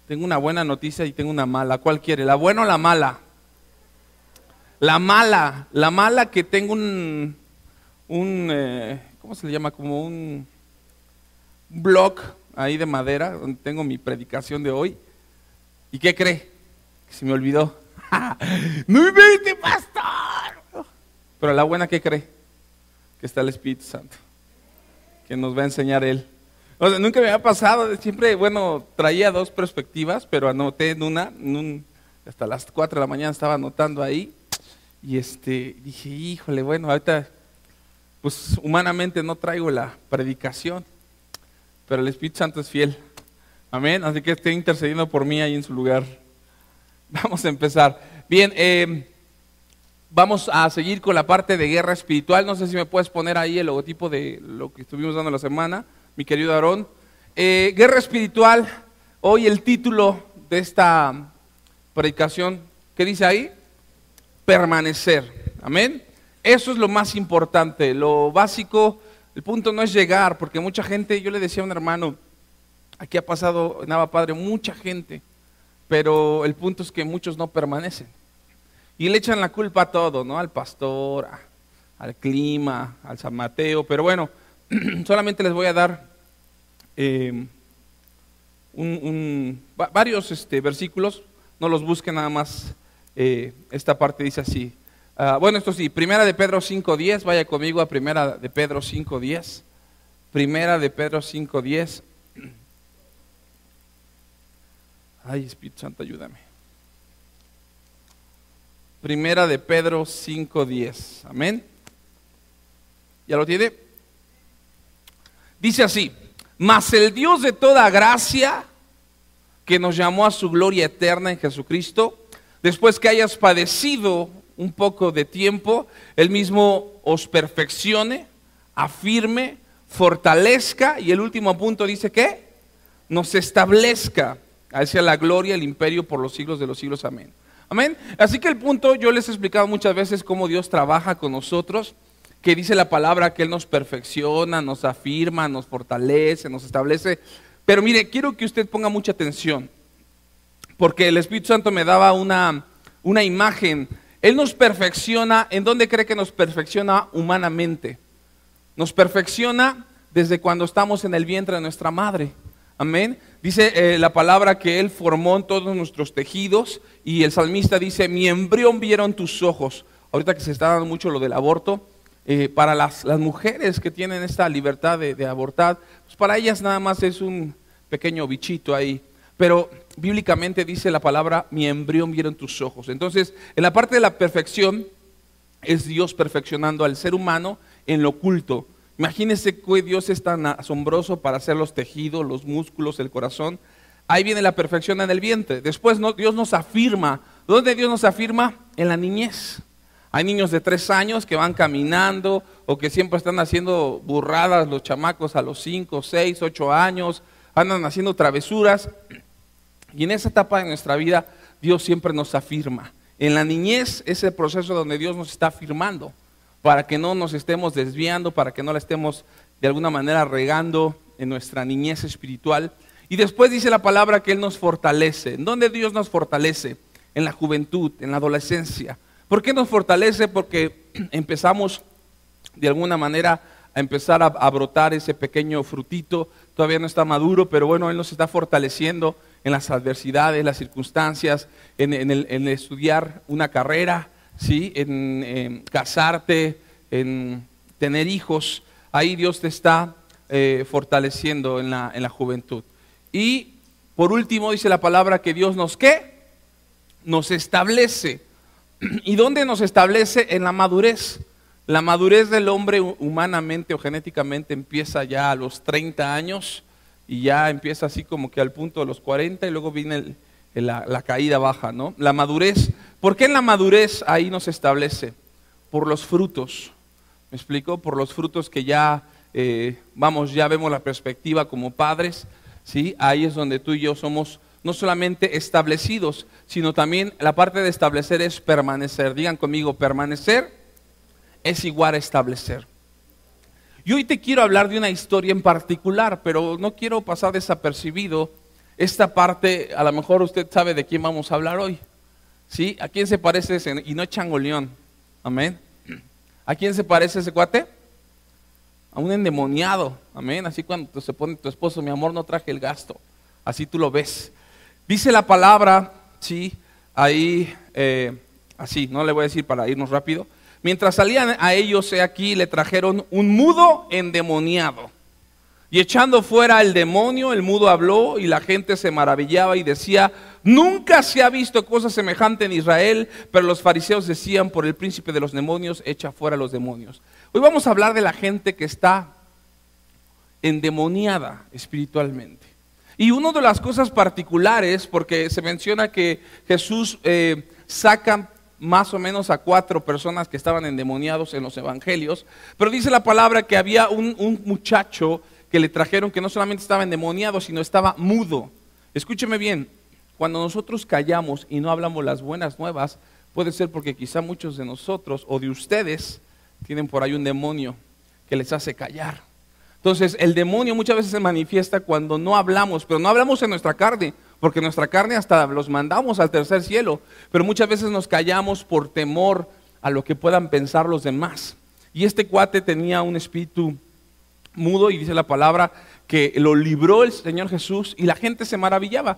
Tengo una buena noticia y tengo una mala. ¿Cuál quiere? ¿La buena o la mala? La mala que tengo ¿cómo se le llama? Como un blog ahí de madera donde tengo mi predicación de hoy. ¿Y qué cree? Que se me olvidó. ¡No invente, pastor! Pero la buena, ¿qué cree? Que está el Espíritu Santo, que nos va a enseñar Él. O sea, nunca me había pasado, siempre, traía dos perspectivas, pero anoté en una, hasta las 4 de la mañana estaba anotando ahí, y dije, híjole, ahorita, pues humanamente no traigo la predicación, pero el Espíritu Santo es fiel, amén, así que esté intercediendo por mí ahí en su lugar. Vamos a empezar. Bien, vamos a seguir con la parte de guerra espiritual. No sé si me puedes poner ahí el logotipo de lo que estuvimos dando la semana, mi querido Aarón. Guerra espiritual, hoy el título de esta predicación, ¿qué dice ahí? Permanecer, amén. Eso es lo más importante, lo básico. El punto no es llegar, porque mucha gente, yo le decía a un hermano, aquí ha pasado en Abba Padre mucha gente, pero el punto es que muchos no permanecen. Y le echan la culpa a todo, ¿no? Al pastor, al clima, al San Mateo, pero bueno, solamente les voy a dar varios versículos, no los busquen nada más, esta parte dice así. Esto sí, Primera de Pedro 5:10, vaya conmigo a Primera de Pedro 5:10. Primera de Pedro 5:10. Ay, Espíritu Santo, ayúdame. Primera de Pedro 5:10, amén. ¿Ya lo tiene? Dice así: mas el Dios de toda gracia, que nos llamó a su gloria eterna en Jesucristo, después que hayas padecido un poco de tiempo, Él mismo os perfeccione, afirme, fortalezca, y el último punto dice que nos establezca. A Él sea la gloria, el imperio por los siglos de los siglos, amén. Amén. Así que el punto, yo les he explicado muchas veces cómo Dios trabaja con nosotros, que dice la palabra que Él nos perfecciona, nos afirma, nos fortalece, nos establece. Pero mire, quiero que usted ponga mucha atención, porque el Espíritu Santo me daba una imagen. Él nos perfecciona. ¿En dónde cree que nos perfecciona humanamente? Nos perfecciona desde cuando estamos en el vientre de nuestra madre. Amén. Dice la palabra que Él formó en todos nuestros tejidos, y el salmista dice: mi embrión vieron tus ojos. Ahorita que se está dando mucho lo del aborto, para las mujeres que tienen esta libertad de abortar, pues para ellas nada más es un pequeño bichito ahí. Pero bíblicamente dice la palabra: mi embrión vieron tus ojos. Entonces, en la parte de la perfección, es Dios perfeccionando al ser humano en lo oculto. Imagínense que Dios es tan asombroso para hacer los tejidos, los músculos, el corazón. Ahí viene la perfección en el vientre. Después Dios nos afirma. ¿Dónde Dios nos afirma? En la niñez. Hay niños de 3 años que van caminando, o que siempre están haciendo burradas los chamacos a los 5, 6, 8 años, andan haciendo travesuras. Y en esa etapa de nuestra vida, Dios siempre nos afirma. En la niñez es el proceso donde Dios nos está afirmando, para que no nos estemos desviando, para que no la estemos de alguna manera regando en nuestra niñez espiritual. Y después dice la palabra que Él nos fortalece. ¿En dónde Dios nos fortalece? En la juventud, en la adolescencia. ¿Por qué nos fortalece? Porque empezamos de alguna manera a empezar a brotar ese pequeño frutito. Todavía no está maduro, pero bueno, Él nos está fortaleciendo en las adversidades, las circunstancias, en estudiar una carrera, ¿sí? En casarte, en tener hijos. Ahí Dios te está fortaleciendo en la juventud. Y por último dice la palabra que Dios nos ¿qué? Nos establece. ¿Y dónde nos establece? En la madurez. La madurez del hombre humanamente o genéticamente empieza ya a los 30 años, y ya empieza así como que al punto de los 40, y luego viene la caída baja, ¿no? La madurez. ¿Por qué en la madurez ahí nos establece? Por los frutos. ¿Me explico? Por los frutos que ya, ya vemos la perspectiva como padres, ¿sí? Ahí es donde tú y yo somos no solamente establecidos, sino también la parte de establecer es permanecer. Digan conmigo: permanecer es igual a establecer. Y hoy te quiero hablar de una historia en particular, pero no quiero pasar desapercibido esta parte, a lo mejor usted sabe de quién vamos a hablar hoy. ¿Sí? ¿A quién se parece ese? Y no Changoleón. Amén. ¿A quién se parece ese cuate? A un endemoniado. Amén. Así cuando se pone tu esposo, mi amor, no traje el gasto. Así tú lo ves. Dice la palabra, sí, ahí, así, no le voy a decir para irnos rápido. Mientras salían a ellos, aquí le trajeron un mudo endemoniado. Y echando fuera el demonio, el mudo habló y la gente se maravillaba y decía: nunca se ha visto cosa semejante en Israel. Pero los fariseos decían: por el príncipe de los demonios, echa fuera los demonios. Hoy vamos a hablar de la gente que está endemoniada espiritualmente. Y una de las cosas particulares, porque se menciona que Jesús saca más o menos a 4 personas que estaban endemoniados en los evangelios, pero dice la palabra que había un muchacho que le trajeron que no solamente estaba endemoniado, sino estaba mudo. Escúcheme bien, cuando nosotros callamos y no hablamos las buenas nuevas, puede ser porque quizá muchos de nosotros o de ustedes tienen por ahí un demonio que les hace callar. Entonces el demonio muchas veces se manifiesta cuando no hablamos, pero no hablamos en nuestra carne, porque nuestra carne hasta los mandamos al tercer cielo, pero muchas veces nos callamos por temor a lo que puedan pensar los demás. Y este cuate tenía un espíritu mudo y dice la palabra que lo libró el Señor Jesús y la gente se maravillaba,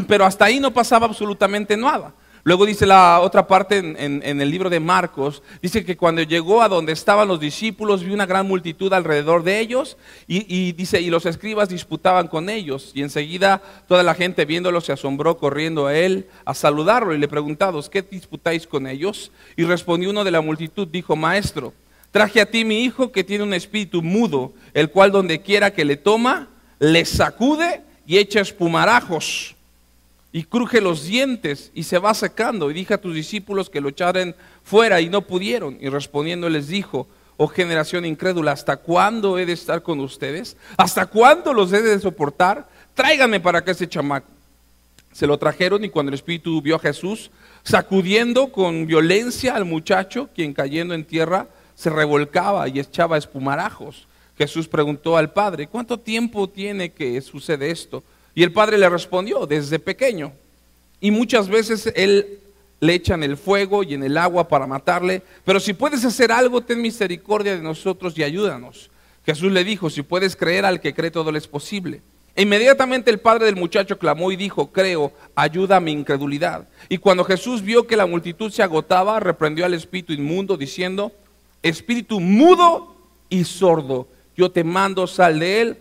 pero hasta ahí no pasaba absolutamente nada. Luego dice la otra parte en el libro de Marcos, dice que cuando llegó a donde estaban los discípulos, vio una gran multitud alrededor de ellos y dice, y los escribas disputaban con ellos, y enseguida toda la gente viéndolo se asombró, corriendo a él a saludarlo, y le preguntaron: ¿qué disputáis con ellos? Y respondió uno de la multitud, dijo: maestro, traje a ti mi hijo que tiene un espíritu mudo, el cual donde quiera que le toma, le sacude y echa espumarajos y cruje los dientes y se va secando. Y dije a tus discípulos que lo echaran fuera y no pudieron. Y respondiendo les dijo: oh generación incrédula, ¿hasta cuándo he de estar con ustedes? ¿Hasta cuándo los he de soportar? Tráiganme para acá ese chamaco. Se lo trajeron, y cuando el espíritu vio a Jesús sacudiendo con violencia al muchacho, quien cayendo en tierra se revolcaba y echaba espumarajos, Jesús preguntó al padre: ¿cuánto tiempo tiene que sucede esto? Y el padre le respondió: desde pequeño. Y muchas veces él le echan el fuego y en el agua para matarle. Pero si puedes hacer algo, ten misericordia de nosotros y ayúdanos. Jesús le dijo: si puedes creer, al que cree todo le es posible. E inmediatamente el padre del muchacho clamó y dijo: creo, ayuda a mi incredulidad. Y cuando Jesús vio que la multitud se agotaba, reprendió al espíritu inmundo diciendo: espíritu mudo y sordo, yo te mando, sal de él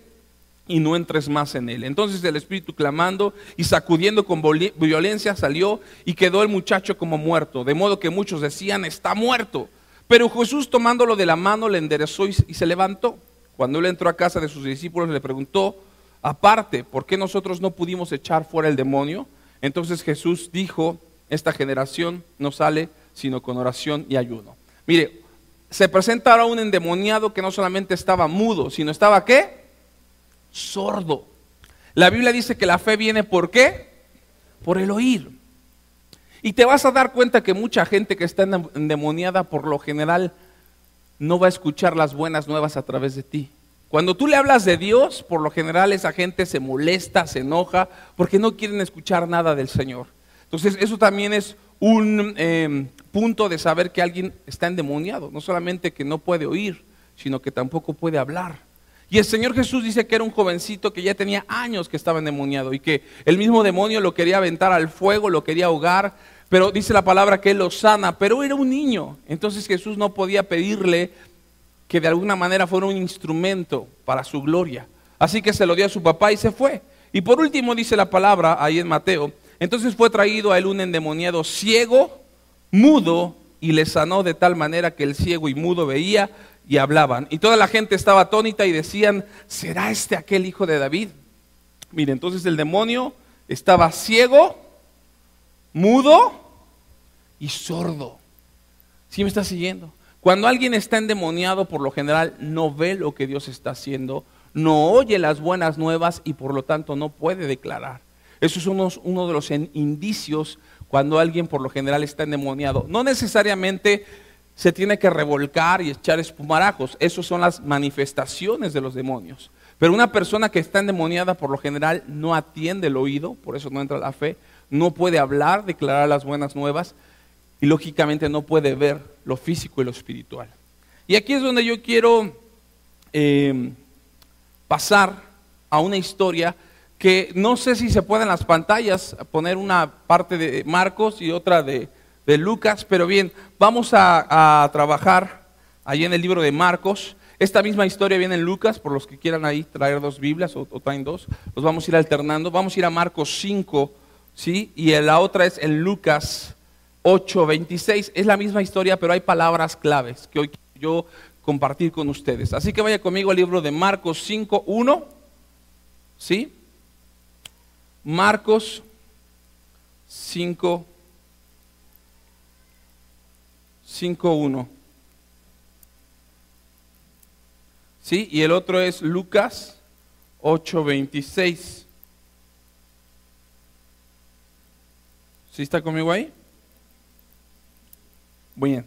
y no entres más en él. Entonces el espíritu, clamando y sacudiendo con violencia, salió, y quedó el muchacho como muerto, de modo que muchos decían: está muerto. Pero Jesús, tomándolo de la mano, le enderezó y se levantó. Cuando él entró a casa de sus discípulos, le preguntó aparte: ¿por qué nosotros no pudimos echar fuera el demonio? Entonces Jesús dijo: esta generación no sale sino con oración y ayuno. Mire, se presenta ahora un endemoniado que no solamente estaba mudo, sino estaba ¿qué? Sordo. La Biblia dice que la fe viene ¿por qué? Por el oír. Y te vas a dar cuenta que mucha gente que está endemoniada, por lo general, no va a escuchar las buenas nuevas a través de ti. Cuando tú le hablas de Dios, por lo general esa gente se molesta, se enoja, porque no quieren escuchar nada del Señor. Entonces eso también es un punto de saber que alguien está endemoniado. No solamente que no puede oír, sino que tampoco puede hablar. Y el Señor Jesús dice que era un jovencito que ya tenía años que estaba endemoniado, y que el mismo demonio lo quería aventar al fuego, lo quería ahogar, pero dice la palabra que él lo sana, pero era un niño. Entonces Jesús no podía pedirle que de alguna manera fuera un instrumento para su gloria. Así que se lo dio a su papá y se fue. Y por último dice la palabra ahí en Mateo: entonces fue traído a él un endemoniado ciego, mudo, y le sanó de tal manera que el ciego y mudo veía y hablaban. Y toda la gente estaba atónita y decían: ¿será este aquel hijo de David? Mire, entonces el demonio estaba ciego, mudo y sordo. ¿Sí me está siguiendo? Cuando alguien está endemoniado, por lo general no ve lo que Dios está haciendo, no oye las buenas nuevas y por lo tanto no puede declarar. Eso es uno de los indicios cuando alguien por lo general está endemoniado. No necesariamente se tiene que revolcar y echar espumarajos. Esas son las manifestaciones de los demonios. Pero una persona que está endemoniada por lo general no atiende el oído, por eso no entra la fe, no puede hablar, declarar las buenas nuevas y lógicamente no puede ver lo físico y lo espiritual. Y aquí es donde yo quiero pasar a una historia que no sé si se puede en las pantallas poner una parte de Marcos y otra de Lucas, pero bien, vamos a trabajar allí en el libro de Marcos. Esta misma historia viene en Lucas, por los que quieran ahí traer dos Biblias o traen dos, los vamos a ir alternando. Vamos a ir a Marcos 5, ¿sí? Y la otra es en Lucas 8:26. Es la misma historia, pero hay palabras claves que hoy quiero yo compartir con ustedes. Así que vaya conmigo al libro de Marcos 5:1, ¿sí? Marcos 5:1. ¿Sí? Y el otro es Lucas 8:26. ¿Sí está conmigo ahí? Bien.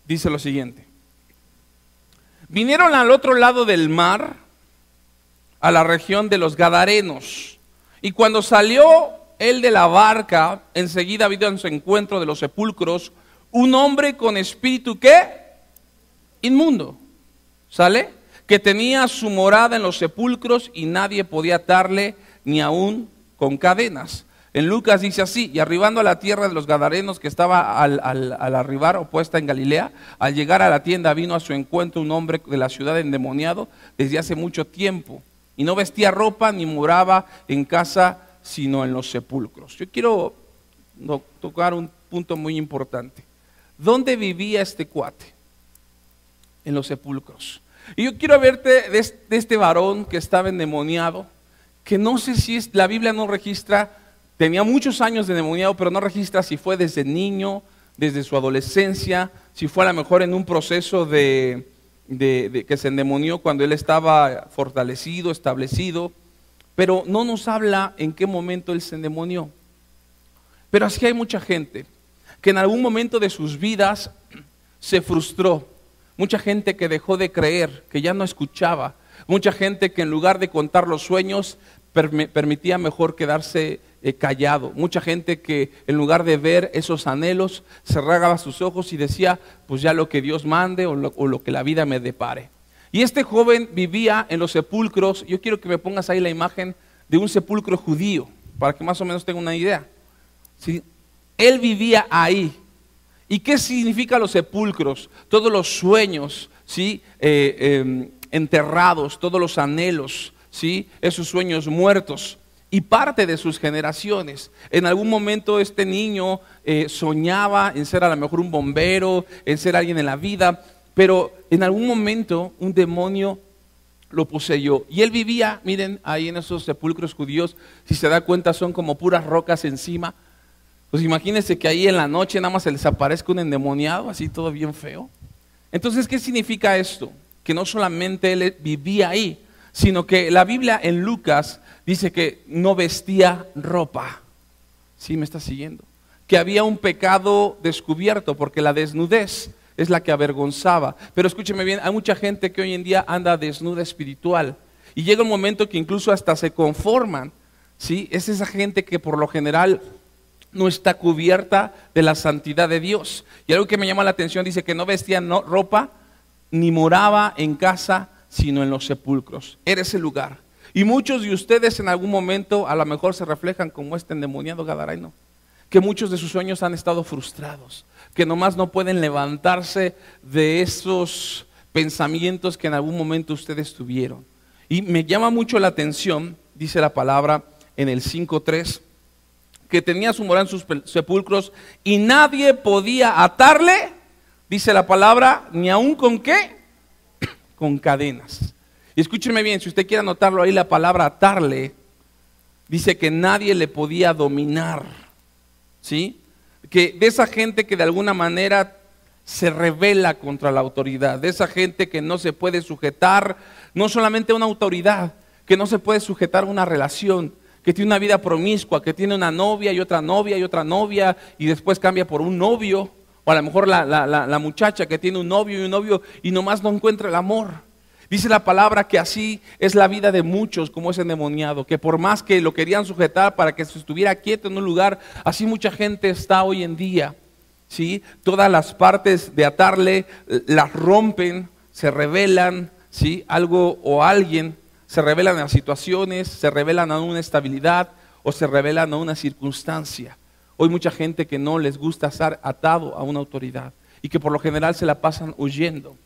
Dice lo siguiente. Vinieron al otro lado del mar, a la región de los Gadarenos. Y cuando salió él de la barca, enseguida vino en su encuentro de los sepulcros un hombre con espíritu, ¿qué? Inmundo. ¿Sale? Que tenía su morada en los sepulcros y nadie podía atarle ni aún con cadenas. En Lucas dice así: y arribando a la tierra de los Gadarenos, que estaba al arribar o puesta en Galilea, al llegar a la tienda vino a su encuentro un hombre de la ciudad endemoniado desde hace mucho tiempo, y no vestía ropa ni moraba en casa, sino en los sepulcros. Yo quiero tocar un punto muy importante. ¿Dónde vivía este cuate? En los sepulcros. Y yo quiero verte de este varón que estaba endemoniado, que no sé si la Biblia no registra, tenía muchos años de endemoniado, pero no registra si fue desde niño, desde su adolescencia, si fue a lo mejor en un proceso de que se endemonió cuando él estaba fortalecido, establecido, pero no nos habla en qué momento él se endemonió. Pero así hay mucha gente que en algún momento de sus vidas se frustró. Mucha gente que dejó de creer, que ya no escuchaba. Mucha gente que en lugar de contar los sueños, permitía mejor quedarse callado. Mucha gente que en lugar de ver esos anhelos, cerraba sus ojos y decía, pues ya lo que Dios mande o lo que la vida me depare. Y este joven vivía en los sepulcros. Yo quiero que me pongas ahí la imagen de un sepulcro judío, para que más o menos tenga una idea. ¿Sí? Él vivía ahí. ¿Y qué significa los sepulcros? Todos los sueños, ¿sí? Enterrados, todos los anhelos, ¿sí? Esos sueños muertos. Y parte de sus generaciones. En algún momento este niño soñaba en ser a lo mejor un bombero, en ser alguien en la vida, pero en algún momento un demonio lo poseyó. Y él vivía, miren, ahí en esos sepulcros judíos, si se da cuenta son como puras rocas encima. Pues imagínense que ahí en la noche nada más se les aparezca un endemoniado, así todo bien feo. Entonces, ¿qué significa esto? Que no solamente él vivía ahí, sino que la Biblia en Lucas dice que no vestía ropa. ¿Sí me está siguiendo? Que había un pecado descubierto, porque la desnudez es la que avergonzaba. Pero escúcheme bien, hay mucha gente que hoy en día anda desnuda espiritual. Y llega un momento que incluso hasta se conforman. ¿Sí? Es esa gente que por lo general no está cubierta de la santidad de Dios. Y algo que me llama la atención, dice que no vestía ropa, ni moraba en casa, sino en los sepulcros. Era ese lugar. Y muchos de ustedes en algún momento a lo mejor se reflejan como este endemoniado gadareno, que muchos de sus sueños han estado frustrados, que nomás no pueden levantarse de esos pensamientos que en algún momento ustedes tuvieron. Y me llama mucho la atención, dice la palabra en el 5:3, que tenía su morada en sus sepulcros y nadie podía atarle, dice la palabra, ni aún con qué, con cadenas. Y escúcheme bien, si usted quiere anotarlo ahí, la palabra atarle, dice que nadie le podía dominar, ¿sí? Que de esa gente que de alguna manera se rebela contra la autoridad, de esa gente que no se puede sujetar, no solamente a una autoridad, que no se puede sujetar a una relación, que tiene una vida promiscua, que tiene una novia y otra novia y otra novia y después cambia por un novio, o a lo mejor la muchacha que tiene un novio y nomás no encuentra el amor. Dice la palabra que así es la vida de muchos como ese endemoniado, que por más que lo querían sujetar para que se estuviera quieto en un lugar, así mucha gente está hoy en día, ¿sí? Todas las partes de atarle las rompen, se revelan, ¿sí? Algo o alguien, se revelan a situaciones, se revelan a una estabilidad o se revelan a una circunstancia. Hoy mucha gente que no les gusta estar atado a una autoridad y que por lo general se la pasan huyendo.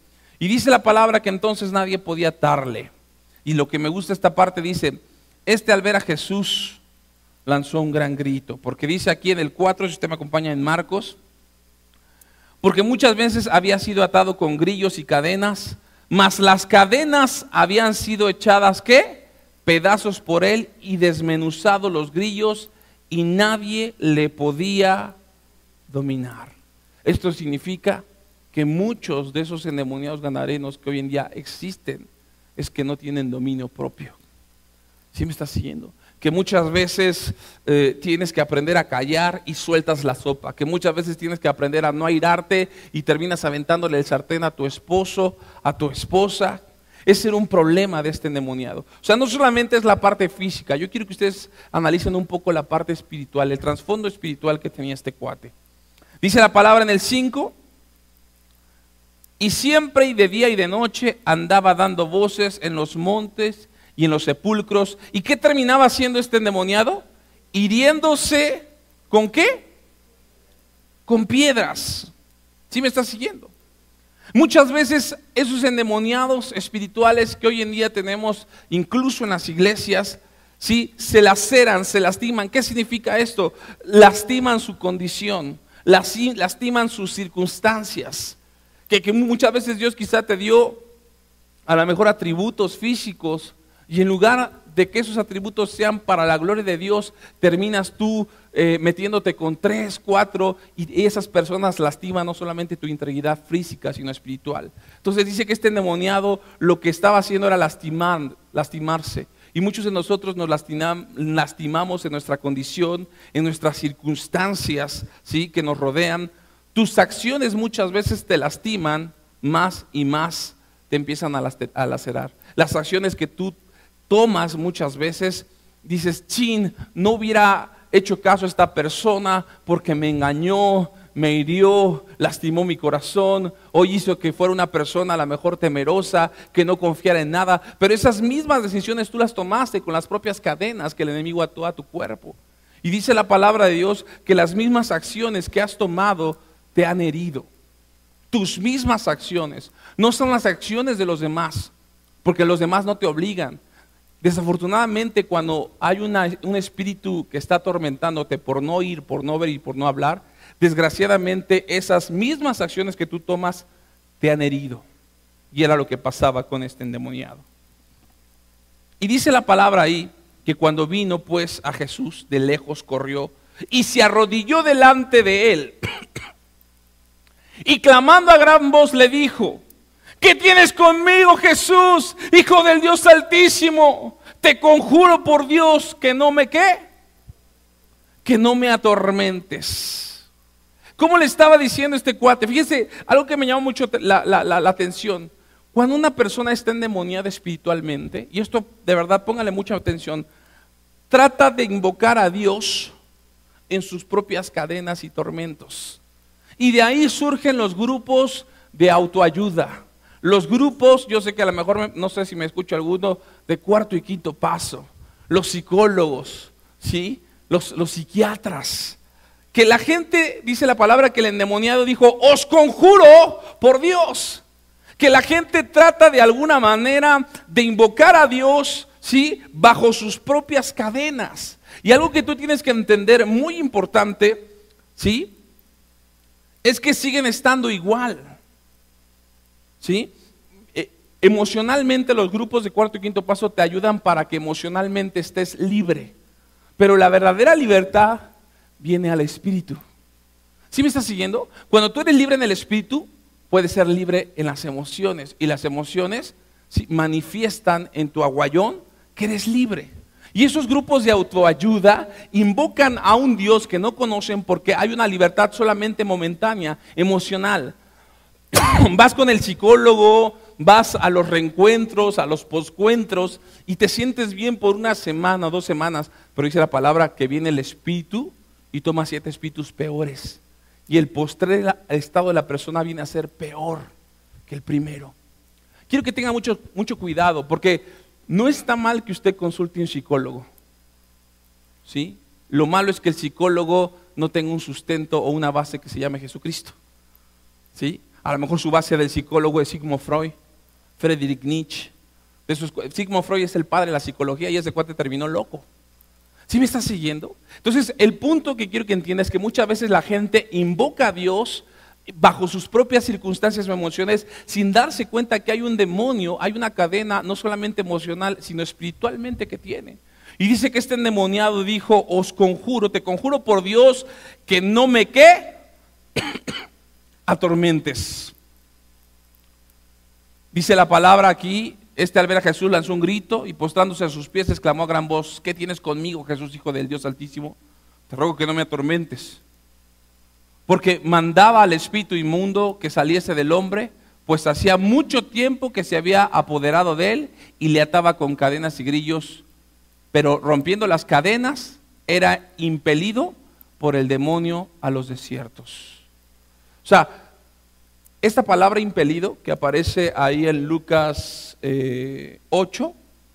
Y dice la palabra que entonces nadie podía atarle. Y lo que me gusta esta parte dice, al ver a Jesús lanzó un gran grito. Porque dice aquí en el 4, si usted me acompaña en Marcos, porque muchas veces había sido atado con grillos y cadenas, mas las cadenas habían sido echadas, ¿qué? Pedazos por él y desmenuzados los grillos y nadie le podía dominar. Esto significa que muchos de esos endemoniados ganarenos que hoy en día existen es que no tienen dominio propio. ¿Sí me estás siguiendo? Que muchas veces tienes que aprender a callar y sueltas la sopa, que muchas veces tienes que aprender a no airarte y terminas aventándole el sartén a tu esposo, a tu esposa. Ese era un problema de este endemoniado. O sea, no solamente es la parte física, yo quiero que ustedes analicen un poco la parte espiritual, el trasfondo espiritual que tenía este cuate. Dice la palabra en el 5, y siempre y de día y de noche andaba dando voces en los montes y en los sepulcros. ¿Y qué terminaba haciendo este endemoniado? Hiriéndose, ¿con qué? Con piedras. ¿Sí me estás siguiendo? Muchas veces esos endemoniados espirituales que hoy en día tenemos, incluso en las iglesias, ¿sí? Se laceran, se lastiman. ¿Qué significa esto? Lastiman su condición, lastiman sus circunstancias. Que muchas veces Dios quizá te dio a lo mejor atributos físicos y en lugar de que esos atributos sean para la gloria de Dios, terminas tú metiéndote con 3, 4 y esas personas lastiman no solamente tu integridad física sino espiritual. Entonces dice que este endemoniado lo que estaba haciendo era lastimarse. Y muchos de nosotros nos lastimamos en nuestra condición, en nuestras circunstancias, ¿sí? Que nos rodean. Tus acciones muchas veces te lastiman más y más, te empiezan a lacerar. Las acciones que tú tomas muchas veces, dices, chin, no hubiera hecho caso a esta persona porque me engañó, me hirió, lastimó mi corazón, hoy hizo que fuera una persona a lo mejor temerosa, que no confiara en nada. Pero esas mismas decisiones tú las tomaste con las propias cadenas que el enemigo ató a tu cuerpo. Y dice la palabra de Dios que las mismas acciones que has tomado te han herido. Tus mismas acciones, no son las acciones de los demás, porque los demás no te obligan. Desafortunadamente, cuando hay un espíritu que está atormentándote por no ir, por no ver y por no hablar, desgraciadamente esas mismas acciones que tú tomas te han herido. Y era lo que pasaba con este endemoniado. Y dice la palabra ahí que cuando vino pues a Jesús, de lejos corrió y se arrodilló delante de él. Y clamando a gran voz le dijo, ¿qué tienes conmigo, Jesús, Hijo del Dios Altísimo? Te conjuro por Dios que no me ¿qué? Que no me atormentes. ¿Cómo le estaba diciendo este cuate? Fíjese, algo que me llamó mucho la atención. Cuando una persona está endemoniada espiritualmente, y esto de verdad póngale mucha atención, trata de invocar a Dios en sus propias cadenas y tormentos. Y de ahí surgen los grupos de autoayuda. Los grupos, yo sé que a lo mejor, no sé si me escucha alguno, de cuarto y quinto paso. Los psicólogos, ¿sí? Los psiquiatras. Que la gente, dice la palabra que el endemoniado dijo, os conjuro por Dios. Que la gente trata de alguna manera de invocar a Dios, ¿sí? Bajo sus propias cadenas. Y algo que tú tienes que entender muy importante, ¿sí? Es que siguen estando igual, ¿sí? Emocionalmente los grupos de cuarto y quinto paso te ayudan para que emocionalmente estés libre, pero la verdadera libertad viene al espíritu. ¿Sí me estás siguiendo? Cuando tú eres libre en el espíritu, puedes ser libre en las emociones, y las emociones, ¿sí?, manifiestan en tu aguayón que eres libre. Y esos grupos de autoayuda invocan a un Dios que no conocen porque hay una libertad solamente momentánea, emocional. Vas con el psicólogo, vas a los reencuentros, a los poscuentros y te sientes bien por una semana o 2 semanas, pero dice la palabra que viene el espíritu y toma 7 espíritus peores. Y el postrer estado de la persona viene a ser peor que el primero. Quiero que tenga mucho cuidado, porque no está mal que usted consulte a un psicólogo, ¿sí? Lo malo es que el psicólogo no tenga un sustento o una base que se llame Jesucristo, ¿sí? A lo mejor su base del psicólogo es Sigmund Freud, Friedrich Nietzsche. Sigmund Freud es el padre de la psicología y ese cuate terminó loco. ¿Sí me estás siguiendo? Entonces, el punto que quiero que entiendas es que muchas veces la gente invoca a Dios bajo sus propias circunstancias o emociones sin darse cuenta que hay un demonio, hay una cadena no solamente emocional, sino espiritualmente que tiene. Y dice que este endemoniado dijo, os conjuro, te conjuro por Dios que no me atormentes. Dice la palabra aquí, al ver a Jesús lanzó un grito y postrándose a sus pies exclamó a gran voz, ¿qué tienes conmigo, Jesús, Hijo del Dios Altísimo? Te ruego que no me atormentes. Porque mandaba al espíritu inmundo que saliese del hombre, pues hacía mucho tiempo que se había apoderado de él y le ataba con cadenas y grillos, pero rompiendo las cadenas era impelido por el demonio a los desiertos. O sea, esta palabra impelido que aparece ahí en Lucas 8,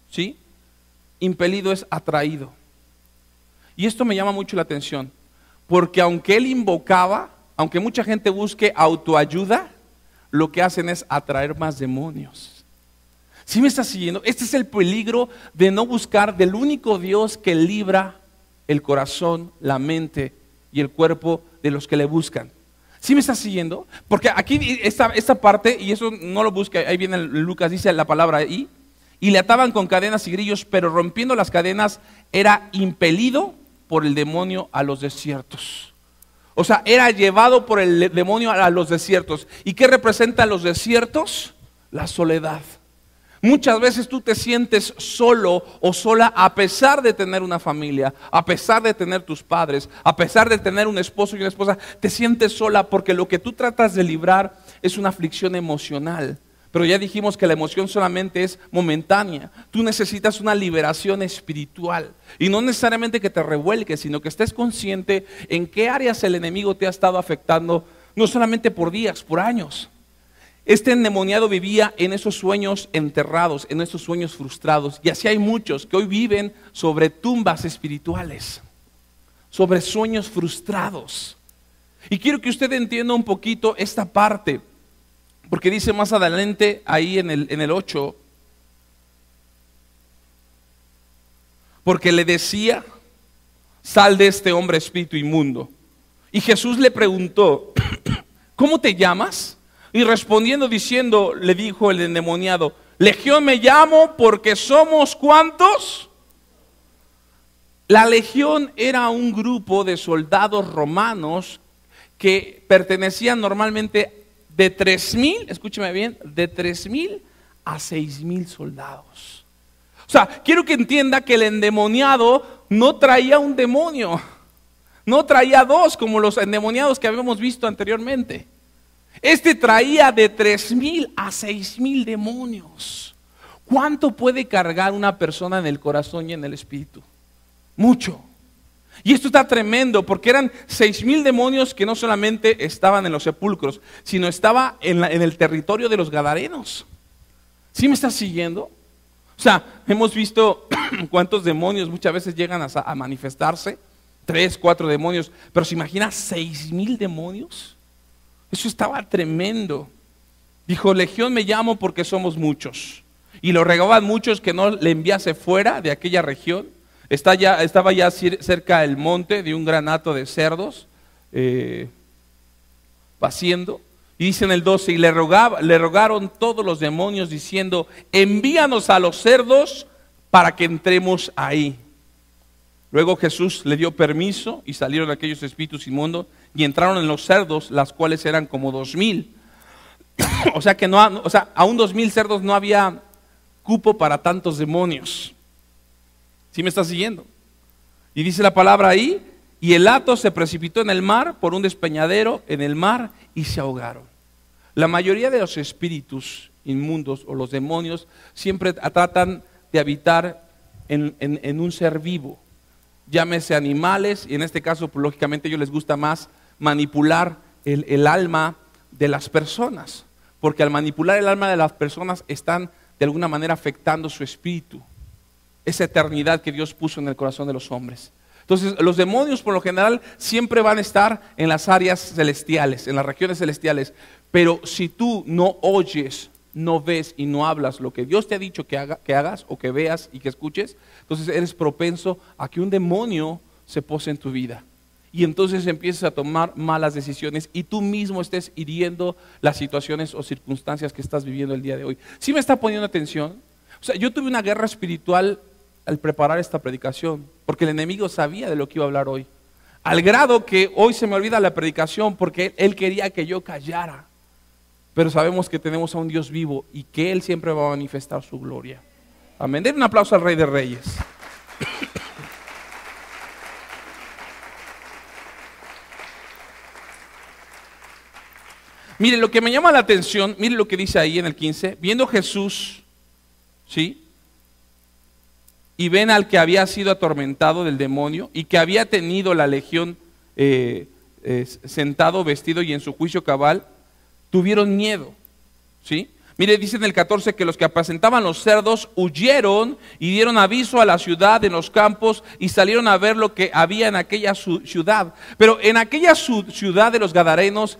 ¿sí? Impelido es atraído. Y esto me llama mucho la atención, porque aunque él invocaba, aunque mucha gente busque autoayuda, lo que hacen es atraer más demonios. ¿Sí me estás siguiendo? Este es el peligro de no buscar del único Dios que libra el corazón, la mente y el cuerpo de los que le buscan. ¿Sí me estás siguiendo? Porque aquí esta parte, y eso no lo busca, ahí viene Lucas, dice la palabra ahí, y le ataban con cadenas y grillos, pero rompiendo las cadenas era impelido por el demonio a los desiertos. O sea, era llevado por el demonio a los desiertos. ¿Y qué representan los desiertos? La soledad. Muchas veces tú te sientes solo o sola a pesar de tener una familia, a pesar de tener tus padres, a pesar de tener un esposo y una esposa, te sientes sola porque lo que tú tratas de librar es una aflicción emocional. Pero ya dijimos que la emoción solamente es momentánea. Tú necesitas una liberación espiritual. Y no necesariamente que te revuelques, sino que estés consciente en qué áreas el enemigo te ha estado afectando, no solamente por días, por años. Este endemoniado vivía en esos sueños enterrados, en esos sueños frustrados. Y así hay muchos que hoy viven sobre tumbas espirituales, sobre sueños frustrados. Y quiero que usted entienda un poquito esta parte, porque dice más adelante ahí en el 8, porque le decía, sal de este hombre espíritu inmundo. Y Jesús le preguntó, ¿cómo te llamas? Y respondiendo diciendo, le dijo el endemoniado, Legión me llamo porque somos ¿cuántos? La legión era un grupo de soldados romanos que pertenecían normalmente de 3,000, escúcheme bien, de 3,000 a 6,000 soldados. O sea, quiero que entienda que el endemoniado no traía un demonio, no traía 2 como los endemoniados que habíamos visto anteriormente. Este traía de 3,000 a 6,000 demonios. ¿Cuánto puede cargar una persona en el corazón y en el espíritu? Mucho. Y esto está tremendo porque eran 6,000 demonios que no solamente estaban en los sepulcros, sino estaba en el territorio de los gadarenos. ¿Sí me estás siguiendo? O sea, hemos visto cuántos demonios muchas veces llegan a manifestarse, 3, 4 demonios, pero ¿se imagina 6,000 demonios? Eso estaba tremendo. Dijo, Legión me llamo porque somos muchos. Y lo rogaban muchos que no le enviase fuera de aquella región. Estaba ya cerca del monte de un gran hato de cerdos, paciendo. Y dice en el 12, y le rogaron todos los demonios diciendo, envíanos a los cerdos para que entremos ahí. Luego Jesús le dio permiso y salieron aquellos espíritus inmundos y entraron en los cerdos, las cuales eran como 2,000. O sea que aún 2,000 cerdos no había cupo para tantos demonios. ¿Sí me estás siguiendo? Y dice la palabra ahí, y el hato se precipitó en el mar por un despeñadero en el mar y se ahogaron. La mayoría de los espíritus inmundos o los demonios siempre tratan de habitar en un ser vivo, llámese animales, y en este caso pues, lógicamente a ellos les gusta más manipular el alma de las personas, porque al manipular el alma de las personas están de alguna manera afectando su espíritu, esa eternidad que Dios puso en el corazón de los hombres. Entonces los demonios por lo general siempre van a estar en las áreas celestiales, en las regiones celestiales, pero si tú no oyes, no ves y no hablas lo que Dios te ha dicho que hagas o que veas y que escuches, entonces eres propenso a que un demonio se pose en tu vida. Y entonces empiezas a tomar malas decisiones y tú mismo estés hiriendo las situaciones o circunstancias que estás viviendo el día de hoy. ¿Sí me está poniendo atención? O sea, yo tuve una guerra espiritual al preparar esta predicación, porque el enemigo sabía de lo que iba a hablar hoy. Al grado que hoy se me olvida la predicación porque él quería que yo callara. Pero sabemos que tenemos a un Dios vivo y que Él siempre va a manifestar su gloria. Amén. Den un aplauso al Rey de Reyes. Mire, lo que me llama la atención, mire lo que dice ahí en el 15. Viendo Jesús, ¿sí? Y ven al que había sido atormentado del demonio y que había tenido la legión sentado, vestido y en su juicio cabal, tuvieron miedo, ¿sí? Mire, dice en el 14 que los que apacentaban los cerdos huyeron y dieron aviso a la ciudad en los campos y salieron a ver lo que había en aquella ciudad. Pero en aquella ciudad de los Gadarenos,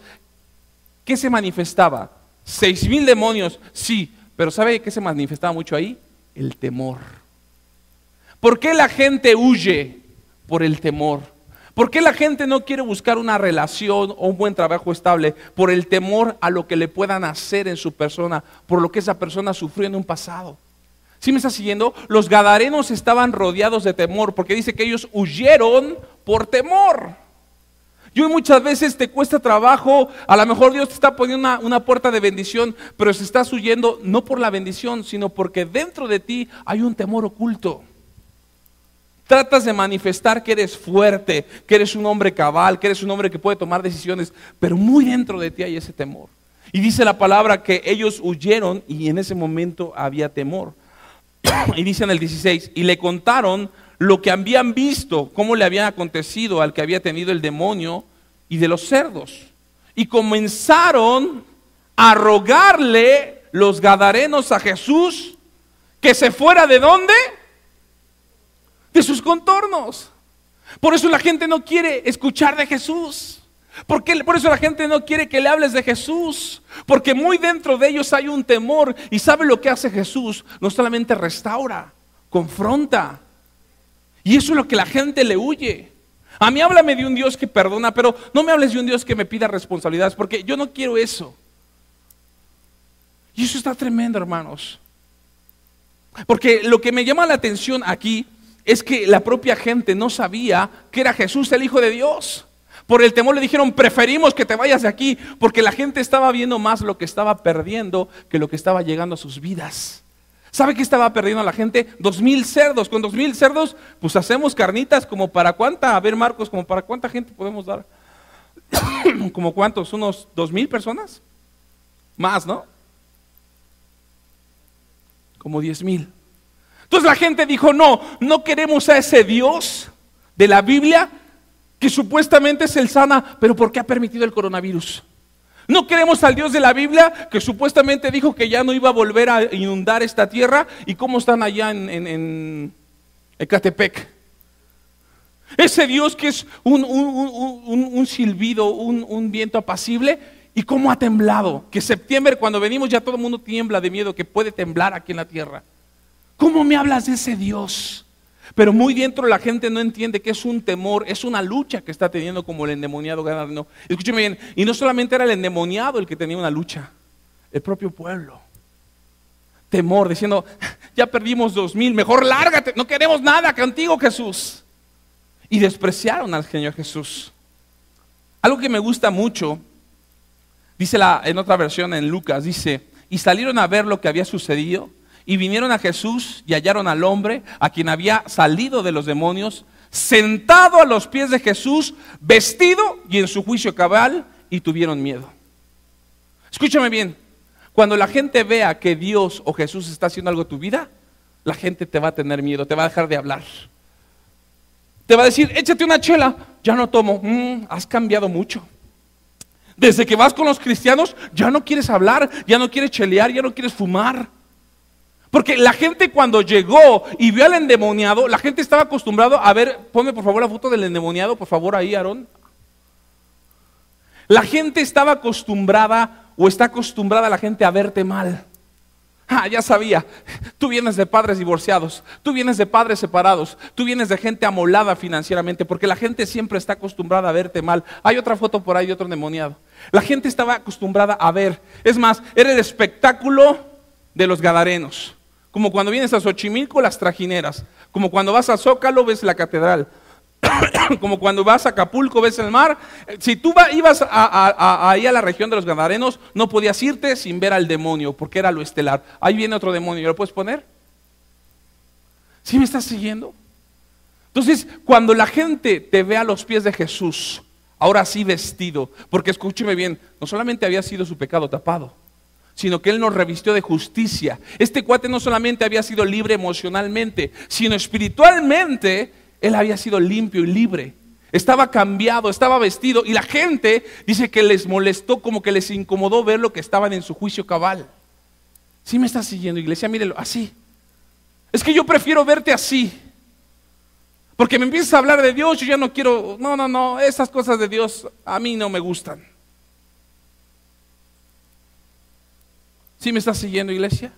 ¿qué se manifestaba? 6,000 demonios, sí, pero ¿sabe qué se manifestaba mucho ahí? El temor. ¿Por qué la gente huye? Por el temor. ¿Por qué la gente no quiere buscar una relación o un buen trabajo estable? Por el temor a lo que le puedan hacer en su persona, por lo que esa persona sufrió en un pasado. ¿Sí me está siguiendo? Los gadarenos estaban rodeados de temor, porque dice que ellos huyeron por temor. Y hoy muchas veces te cuesta trabajo, a lo mejor Dios te está poniendo una puerta de bendición, pero se estás huyendo no por la bendición, sino porque dentro de ti hay un temor oculto. Tratas de manifestar que eres fuerte, que eres un hombre cabal, que eres un hombre que puede tomar decisiones, pero muy dentro de ti hay ese temor. Y dice la palabra que ellos huyeron y en ese momento había temor. Y dice en el 16, y le contaron lo que habían visto, cómo le había acontecido al que había tenido el demonio y de los cerdos. Y comenzaron a rogarle los gadarenos a Jesús que se fuera ¿de dónde? De sus contornos. Por eso la gente no quiere escuchar de Jesús. Por eso la gente no quiere que le hables de Jesús. Porque muy dentro de ellos hay un temor. Y ¿sabe lo que hace Jesús? No solamente restaura, confronta. Y eso es lo que la gente le huye. A mí háblame de un Dios que perdona, pero no me hables de un Dios que me pida responsabilidades, porque yo no quiero eso. Y eso está tremendo, hermanos. Porque lo que me llama la atención aquí es que la propia gente no sabía que era Jesús el Hijo de Dios. Por el temor le dijeron, preferimos que te vayas de aquí, porque la gente estaba viendo más lo que estaba perdiendo que lo que estaba llegando a sus vidas. ¿Sabe qué estaba perdiendo la gente? 2,000 cerdos. Con 2,000 cerdos, pues hacemos carnitas como para cuánta, a ver Marcos, como para cuánta gente podemos dar. ¿Como cuántos? ¿Unos 2,000 personas? Más, ¿no? Como 10,000. Entonces la gente dijo, no queremos a ese Dios de la Biblia que supuestamente es el sana, pero ¿por qué ha permitido el coronavirus? No queremos al Dios de la Biblia que supuestamente dijo que ya no iba a volver a inundar esta tierra. ¿Y cómo están allá en Ecatepec? Ese Dios que es un silbido, un viento apacible. ¿Y cómo ha temblado? Que septiembre cuando venimos ya todo el mundo tiembla de miedo que puede temblar aquí en la tierra. ¿Cómo me hablas de ese Dios? Pero muy dentro la gente no entiende que es un temor, es una lucha que está teniendo como el endemoniado gadareno. Escúcheme bien, y no solamente era el endemoniado el que tenía una lucha, el propio pueblo. Temor, diciendo, ya perdimos 2,000, mejor lárgate, no queremos nada contigo, Jesús. Y despreciaron al Señor Jesús. Algo que me gusta mucho, dice en otra versión en Lucas, dice, y salieron a ver lo que había sucedido. Y vinieron a Jesús y hallaron al hombre a quien había salido de los demonios, sentado a los pies de Jesús, vestido y en su juicio cabal, y tuvieron miedo. Escúchame bien, Cuando la gente vea que Dios o Jesús está haciendo algo en tu vida, la gente te va a tener miedo, te va a dejar de hablar. Te va a decir, échate una chela. Ya no tomo. Has cambiado mucho. Desde que vas con los cristianos, ya no quieres hablar, ya no quieres chelear, ya no quieres fumar. Porque la gente cuando llegó y vio al endemoniado, la gente estaba acostumbrado a ver, ponme por favor la foto del endemoniado, por favor ahí, Aarón. La gente estaba acostumbrada o está acostumbrada la gente a verte mal. Ya sabía, tú vienes de padres divorciados, tú vienes de padres separados, tú vienes de gente amolada financieramente, porque la gente siempre está acostumbrada a verte mal. Hay otra foto por ahí de otro endemoniado. La gente estaba acostumbrada a ver, es más, era el espectáculo de los gadarenos. Como cuando vienes a Xochimilco, las trajineras. Como cuando vas a Zócalo, ves la catedral. Como cuando vas a Acapulco, ves el mar. Si tú ibas ahí a la región de los Gadarenos, no podías irte sin ver al demonio, porque era lo estelar. Ahí viene otro demonio, ¿lo puedes poner? ¿Sí me estás siguiendo? Entonces, cuando la gente te ve a los pies de Jesús, ahora sí vestido, porque escúcheme bien, no solamente había sido su pecado tapado, sino que Él nos revistió de justicia. Este cuate no solamente había sido libre emocionalmente, sino espiritualmente. Él había sido limpio y libre, estaba cambiado, estaba vestido, y la gente dice que les molestó, como que les incomodó ver lo que estaban en su juicio cabal. ¿Sí me estás siguiendo, iglesia? Mírelo, así. Es que yo prefiero verte así, porque me empiezas a hablar de Dios, yo ya no quiero, no, esas cosas de Dios a mí no me gustan. ¿Sí me estás siguiendo, iglesia?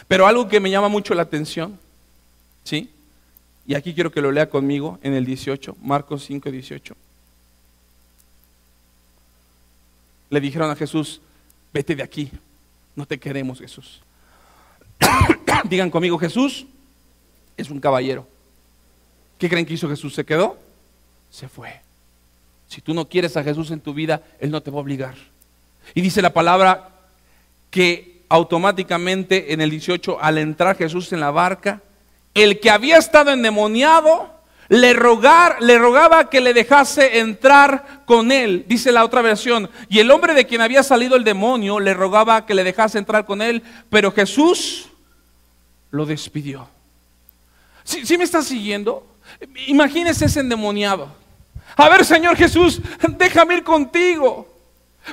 Pero algo que me llama mucho la atención, ¿sí? Y aquí quiero que lo lea conmigo en el 18, Marcos 5, 18. Le dijeron a Jesús, vete de aquí, no te queremos, Jesús. Digan conmigo, Jesús es un caballero. ¿Qué creen que hizo Jesús? ¿Se quedó? Se fue. Si tú no quieres a Jesús en tu vida, Él no te va a obligar. Y dice la palabra que automáticamente en el 18, al entrar Jesús en la barca, el que había estado endemoniado le rogaba que le dejase entrar con él. Dice la otra versión, y el hombre de quien había salido el demonio le rogaba que le dejase entrar con él, pero Jesús lo despidió. ¿Sí me está siguiendo? Imagínese ese endemoniado. A ver, Señor Jesús, déjame ir contigo,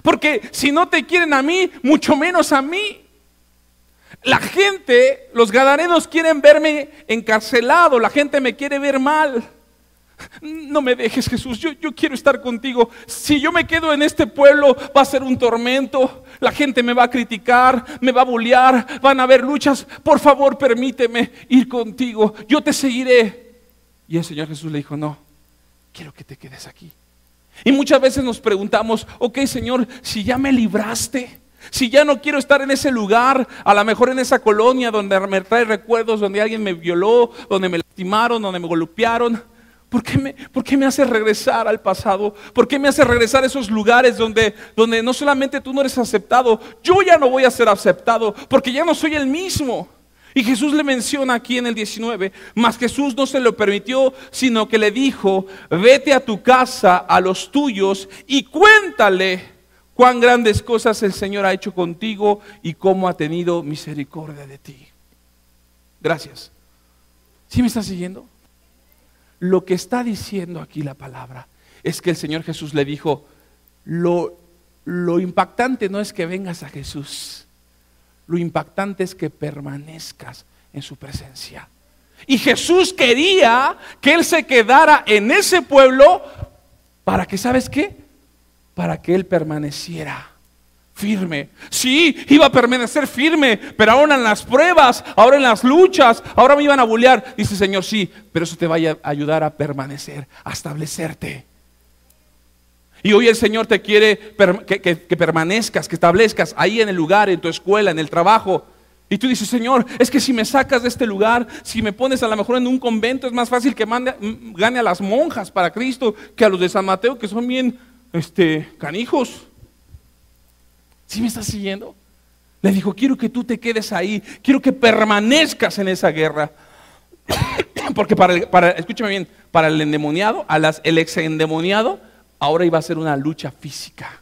porque si no te quieren a mí, mucho menos a mí. La gente, los gadarenos quieren verme encarcelado, la gente me quiere ver mal. No me dejes, Jesús, yo quiero estar contigo. Si yo me quedo en este pueblo va a ser un tormento, la gente me va a criticar, me va a bullear, van a haber luchas. Por favor, permíteme ir contigo, yo te seguiré. Y el Señor Jesús le dijo, no, quiero que te quedes aquí. Y muchas veces nos preguntamos, ok, Señor, si ya me libraste, si ya no quiero estar en ese lugar, a lo mejor en esa colonia donde me trae recuerdos, donde alguien me violó, donde me lastimaron, donde me golpearon, ¿por qué me hace regresar al pasado? ¿Por qué me hace regresar a esos lugares donde no solamente tú no eres aceptado, yo ya no voy a ser aceptado, porque ya no soy el mismo? Y Jesús le menciona aquí en el 19, mas Jesús no se lo permitió, sino que le dijo, vete a tu casa, a los tuyos, y cuéntale cuán grandes cosas el Señor ha hecho contigo y cómo ha tenido misericordia de ti. Gracias. ¿Sí me está siguiendo? Lo que está diciendo aquí la palabra es que el Señor Jesús le dijo, lo impactante no es que vengas a Jesús, lo impactante es que permanezcas en su presencia. Y Jesús quería que Él se quedara en ese pueblo para que, ¿sabes qué? Para que Él permaneciera firme. Sí, iba a permanecer firme, pero ahora en las pruebas, ahora en las luchas, ahora me iban a bullear. Dice el Señor, sí, pero eso te va a ayudar a permanecer, a establecerte. Y hoy el Señor te quiere que permanezcas, que establezcas ahí en el lugar, en tu escuela, en el trabajo. Y tú dices, Señor, es que si me sacas de este lugar, si me pones a lo mejor en un convento, es más fácil que gane a las monjas para Cristo que a los de San Mateo, que son bien canijos. ¿Sí me estás siguiendo? Le dijo, quiero que tú te quedes ahí, quiero que permanezcas en esa guerra. Porque escúchame bien, para el endemoniado, el ex endemoniado, ahora iba a ser una lucha física.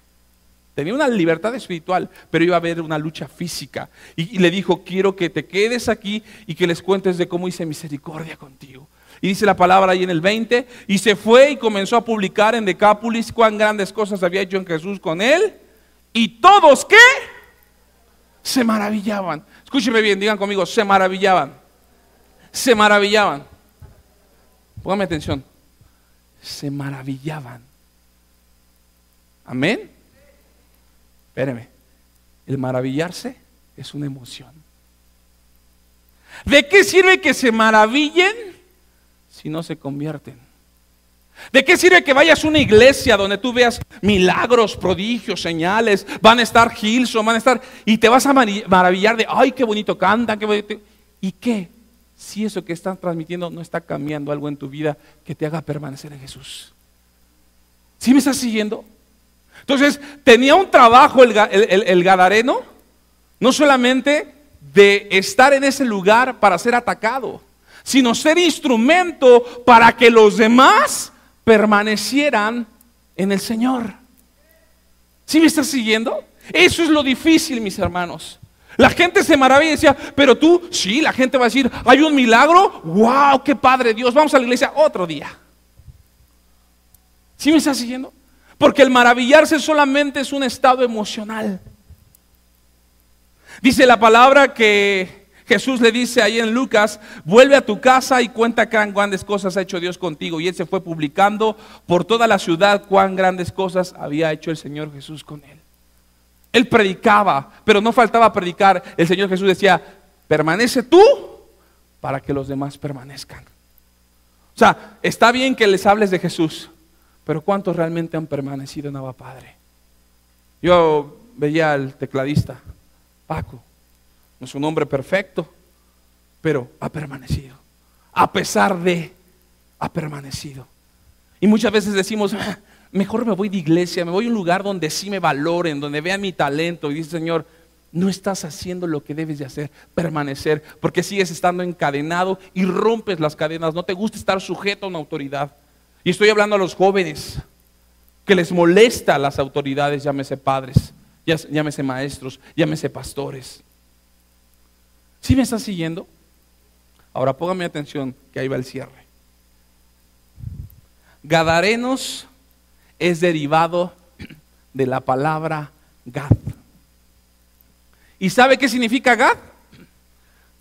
Tenía una libertad espiritual, pero iba a haber una lucha física. Y le dijo, quiero que te quedes aquí y que les cuentes de cómo hice misericordia contigo. Y dice la palabra ahí en el 20, y se fue y comenzó a publicar en Decápolis cuán grandes cosas había hecho en Jesús con él. Y todos, ¿qué? Se maravillaban. Escúcheme bien, digan conmigo, se maravillaban. Se maravillaban. Póngame atención. Se maravillaban. Amén. Espéreme. El maravillarse es una emoción. ¿De qué sirve que se maravillen si no se convierten? ¿De qué sirve que vayas a una iglesia donde tú veas milagros, prodigios, señales? Van a estar Hillsong, van a estar, y te vas a maravillar de, ay, qué bonito cantan, qué bonito. ¿Y qué? Si eso que están transmitiendo no está cambiando algo en tu vida que te haga permanecer en Jesús. ¿Sí me estás siguiendo? Entonces, tenía un trabajo el gadareno, no solamente de estar en ese lugar para ser atacado, sino ser instrumento para que los demás permanecieran en el Señor. ¿Sí me estás siguiendo? Eso es lo difícil, mis hermanos. La gente se maravilla y decía, pero tú, sí, la gente va a decir, hay un milagro, wow, qué padre Dios, vamos a la iglesia otro día. ¿Sí me estás siguiendo? Porque el maravillarse solamente es un estado emocional. Dice la palabra que Jesús le dice ahí en Lucas, vuelve a tu casa y cuenta cuán grandes cosas ha hecho Dios contigo. Y él se fue publicando por toda la ciudad cuán grandes cosas había hecho el Señor Jesús con él. Él predicaba, pero no faltaba predicar. El Señor Jesús decía, permanece tú para que los demás permanezcan. O sea, está bien que les hables de Jesús, pero ¿cuántos realmente han permanecido en Abba Padre? Yo veía al tecladista, Paco, no es un hombre perfecto, pero ha permanecido. A pesar de, ha permanecido. Y muchas veces decimos, mejor me voy de iglesia, me voy a un lugar donde sí me valoren, donde vean mi talento. Y dice, Señor, no estás haciendo lo que debes de hacer, permanecer, porque sigues estando encadenado y rompes las cadenas. No te gusta estar sujeto a una autoridad. Y estoy hablando a los jóvenes que les molesta las autoridades, llámese padres, llámese maestros, llámese pastores. ¿Sí me estás siguiendo? Ahora póngame atención, que ahí va el cierre. Gadarenos es derivado de la palabra Gad. ¿Y sabe qué significa Gad?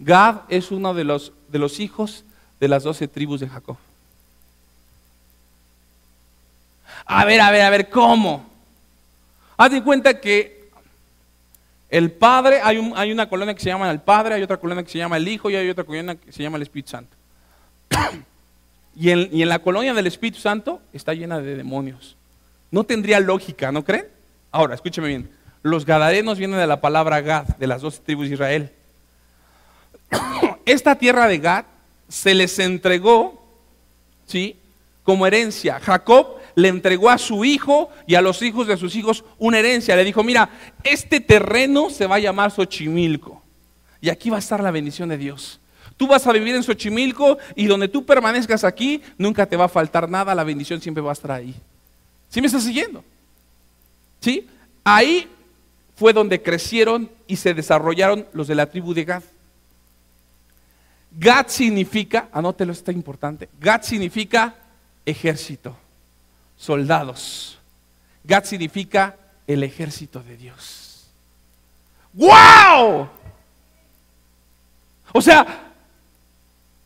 Gad es uno de los hijos de las 12 tribus de Jacob. A ver, ¿cómo? Haz de cuenta que el Padre, hay una colonia que se llama el Padre, hay otra colonia que se llama el Hijo y hay otra colonia que se llama el Espíritu Santo. Y en la colonia del Espíritu Santo está llena de demonios. No tendría lógica, ¿no creen? Ahora, escúcheme bien. Los gadarenos vienen de la palabra Gad, de las 12 tribus de Israel. Esta tierra de Gad se les entregó, ¿sí?, como herencia. Jacob le entregó a su hijo y a los hijos de sus hijos una herencia. Le dijo, mira, este terreno se va a llamar Xochimilco y aquí va a estar la bendición de Dios. Tú vas a vivir en Xochimilco y donde tú permanezcas aquí, nunca te va a faltar nada, la bendición siempre va a estar ahí. ¿Sí me estás siguiendo? ¿Sí? Ahí fue donde crecieron y se desarrollaron los de la tribu de Gad. Gad significa, anótelo, está importante, Gad significa ejército, soldados. Gad significa el ejército de Dios. ¡Wow! O sea,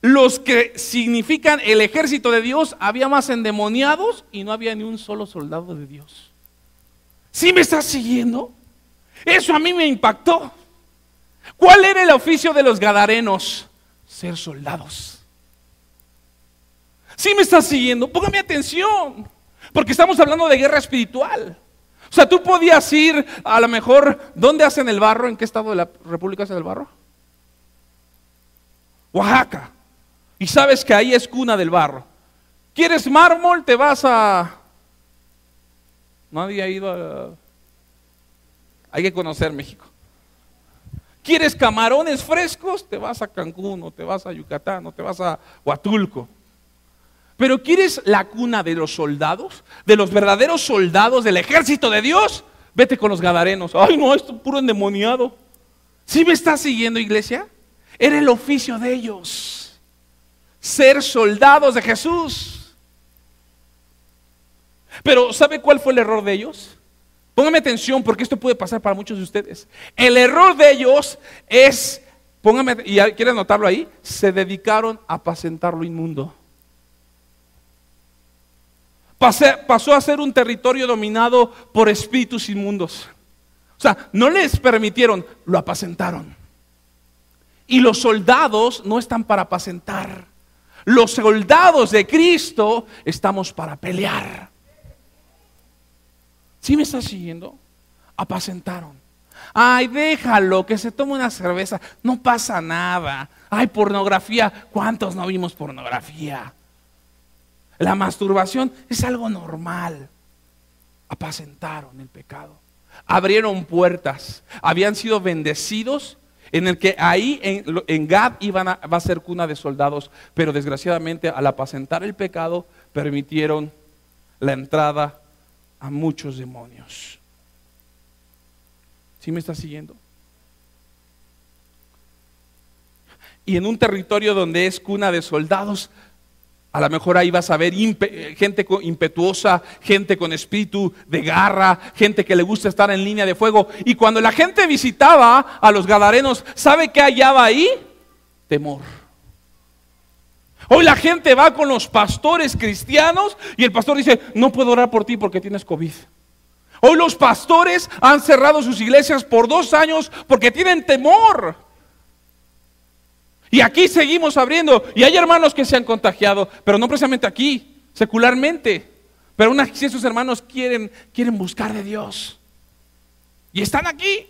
los que significan el ejército de Dios, había más endemoniados y no había ni un solo soldado de Dios. ¿Sí me estás siguiendo? Eso a mí me impactó. ¿Cuál era el oficio de los gadarenos? Ser soldados. ¿Sí me estás siguiendo? Póngame atención, porque estamos hablando de guerra espiritual. O sea, tú podías ir a lo mejor, ¿dónde hacen el barro? ¿En qué estado de la República hacen el barro? Oaxaca. Y sabes que ahí es cuna del barro. ¿Quieres mármol? Te vas a... Nadie ha ido a... Hay que conocer México. ¿Quieres camarones frescos? Te vas a Cancún, o te vas a Yucatán, o te vas a Huatulco. Pero ¿quieres la cuna de los soldados? De los verdaderos soldados del ejército de Dios. Vete con los gadarenos. Ay, no, esto es puro endemoniado. ¿Sí me está siguiendo, iglesia? Era el oficio de ellos, ser soldados de Jesús. Pero ¿sabe cuál fue el error de ellos? Póngame atención, porque esto puede pasar para muchos de ustedes. El error de ellos es, póngame, y quieren anotarlo ahí, se dedicaron a apacentar lo inmundo. Pasó a ser un territorio dominado por espíritus inmundos. O sea, no les permitieron, lo apacentaron. Y los soldados no están para apacentar. Los soldados de Cristo estamos para pelear. ¿Sí me está siguiendo? Apacentaron. Ay, déjalo, que se tome una cerveza, no pasa nada. Ay, pornografía, ¿cuántos no vimos pornografía? La masturbación es algo normal. Apacentaron el pecado. Abrieron puertas. Habían sido bendecidos, en el que ahí en Gad va a ser cuna de soldados. Pero desgraciadamente, al apacentar el pecado, permitieron la entrada a muchos demonios. ¿Sí me está siguiendo? Y en un territorio donde es cuna de soldados, a lo mejor ahí vas a ver gente impetuosa, gente con espíritu de garra, gente que le gusta estar en línea de fuego. Y cuando la gente visitaba a los gadarenos, ¿sabe qué hallaba ahí? Temor. Hoy la gente va con los pastores cristianos y el pastor dice, no puedo orar por ti porque tienes COVID. Hoy los pastores han cerrado sus iglesias por 2 años porque tienen temor. Y aquí seguimos abriendo. Y hay hermanos que se han contagiado, pero no precisamente aquí, secularmente. Pero aún así esos hermanos quieren buscar de Dios. Y están aquí.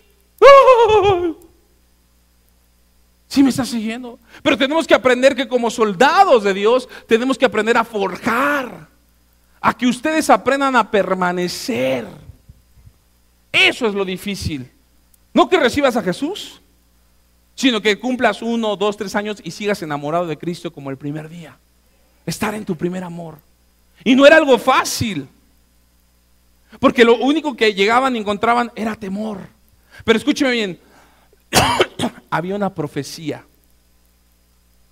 ¿Sí me está siguiendo? Pero tenemos que aprender que como soldados de Dios, tenemos que aprender a forjar. A que ustedes aprendan a permanecer. Eso es lo difícil. No que recibas a Jesús, sino que cumplas 1, 2, 3 años y sigas enamorado de Cristo como el primer día. Estar en tu primer amor. Y no era algo fácil, porque lo único que llegaban y encontraban era temor. Pero escúcheme bien, había una profecía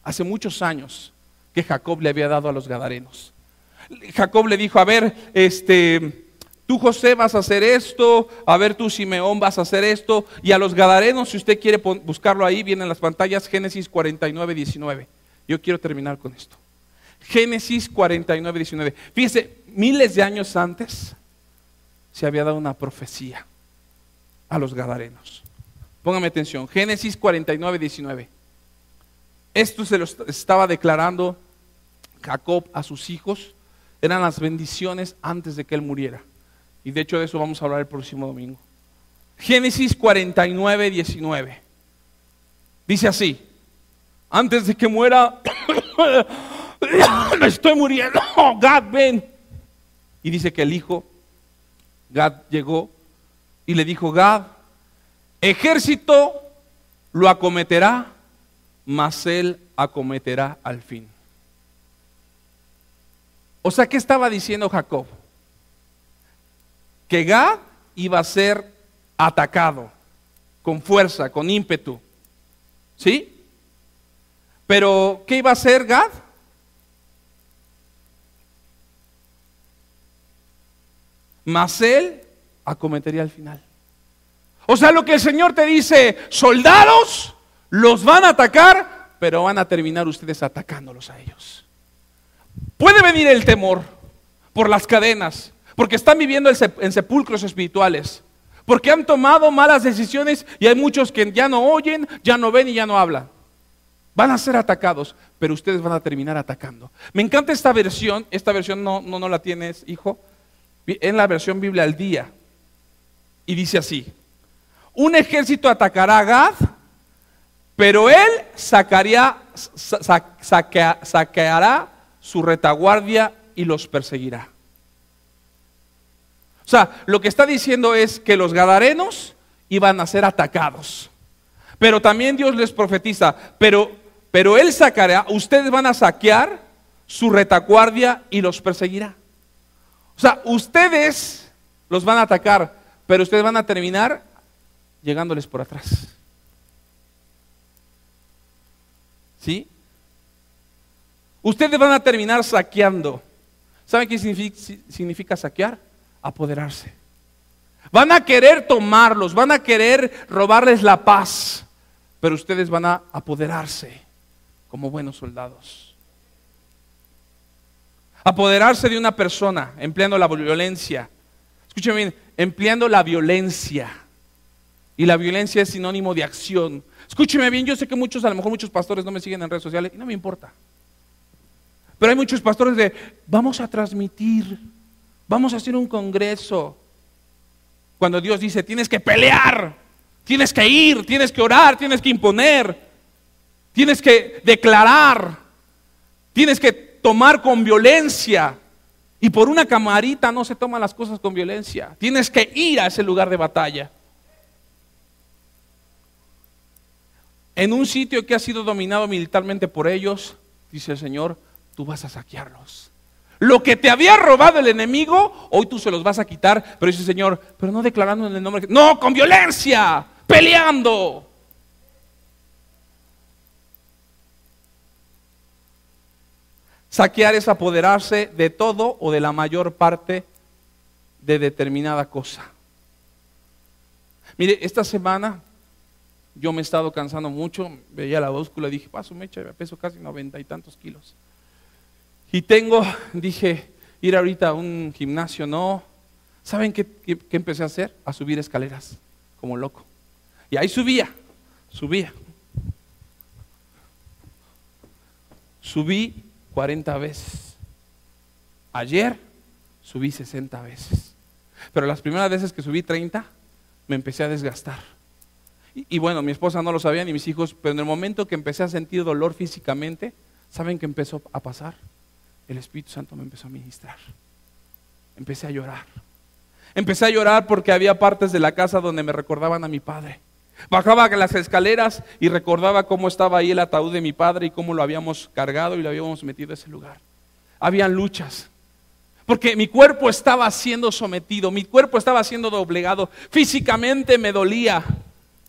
hace muchos años que Jacob le había dado a los gadarenos. Jacob le dijo, a ver, tú José vas a hacer esto, a ver tú Simeón vas a hacer esto, y a los gadarenos, si usted quiere buscarlo ahí, vienen las pantallas, Génesis 49, 19. Yo quiero terminar con esto. Génesis 49, 19. Fíjese, miles de años antes se había dado una profecía a los gadarenos. Póngame atención, Génesis 49, 19. Esto se lo estaba declarando Jacob a sus hijos, eran las bendiciones antes de que él muriera. Y de hecho de eso vamos a hablar el próximo domingo. Génesis 49, 19. Dice así, antes de que muera, estoy muriendo, Gad, ven. Y dice que el hijo, Gad, llegó y le dijo, Gad, ejército lo acometerá, mas él acometerá al fin. O sea, ¿qué estaba diciendo Jacob? Que Gad iba a ser atacado con fuerza, con ímpetu. ¿Sí? Pero ¿qué iba a hacer Gad? Mas él acometería al final. O sea, lo que el Señor te dice, soldados los van a atacar, pero van a terminar ustedes atacándolos a ellos. Puede venir el temor por las cadenas, porque están viviendo en sepulcros espirituales, porque han tomado malas decisiones y hay muchos que ya no oyen, ya no ven y ya no hablan. Van a ser atacados, pero ustedes van a terminar atacando. Me encanta esta versión no la tienes, hijo, en la versión Biblia al día. Y dice así, un ejército atacará a Gad, pero él saqueará su retaguardia y los perseguirá. O sea, lo que está diciendo es que los gadarenos iban a ser atacados. Pero también Dios les profetiza, pero él sacará, ustedes van a saquear su retaguardia y los perseguirá. O sea, ustedes los van a atacar, pero ustedes van a terminar llegándoles por atrás. ¿Sí? Ustedes van a terminar saqueando. ¿Saben qué significa saquear? Apoderarse. Van a querer tomarlos, van a querer robarles la paz, pero ustedes van a apoderarse como buenos soldados. Apoderarse de una persona empleando la violencia. Escúchame bien, empleando la violencia. Y la violencia es sinónimo de acción. Escúcheme bien, yo sé que a lo mejor muchos pastores no me siguen en redes sociales y no me importa. Pero hay muchos pastores de, vamos a transmitir, vamos a hacer un congreso. Cuando Dios dice, tienes que pelear, tienes que ir, tienes que orar, tienes que imponer, tienes que declarar, tienes que tomar con violencia. Y por una camarita no se toman las cosas con violencia. Tienes que ir a ese lugar de batalla. En un sitio que ha sido dominado militarmente por ellos, dice el Señor, tú vas a saquearlos. Lo que te había robado el enemigo, hoy tú se los vas a quitar. Pero dice el Señor, pero no declarando en el nombre. No, con violencia, peleando. Saquear es apoderarse de todo o de la mayor parte de determinada cosa. Mire, esta semana yo me he estado cansando mucho. Veía la báscula y dije, paso mecha, peso casi 90 y tantos kilos. Y dije, ir ahorita a un gimnasio, no. ¿Saben qué empecé a hacer? A subir escaleras, como loco. Y ahí subía. Subí 40 veces. Ayer subí 60 veces. Pero las primeras veces que subí 30, me empecé a desgastar. Y bueno, mi esposa no lo sabía ni mis hijos, pero en el momento que empecé a sentir dolor físicamente, ¿saben qué empezó a pasar? El Espíritu Santo me empezó a ministrar. Empecé a llorar. Empecé a llorar porque había partes de la casa donde me recordaban a mi padre. Bajaba las escaleras y recordaba cómo estaba ahí el ataúd de mi padre y cómo lo habíamos cargado y lo habíamos metido a ese lugar. Habían luchas. Porque mi cuerpo estaba siendo sometido, mi cuerpo estaba siendo doblegado. Físicamente me dolía,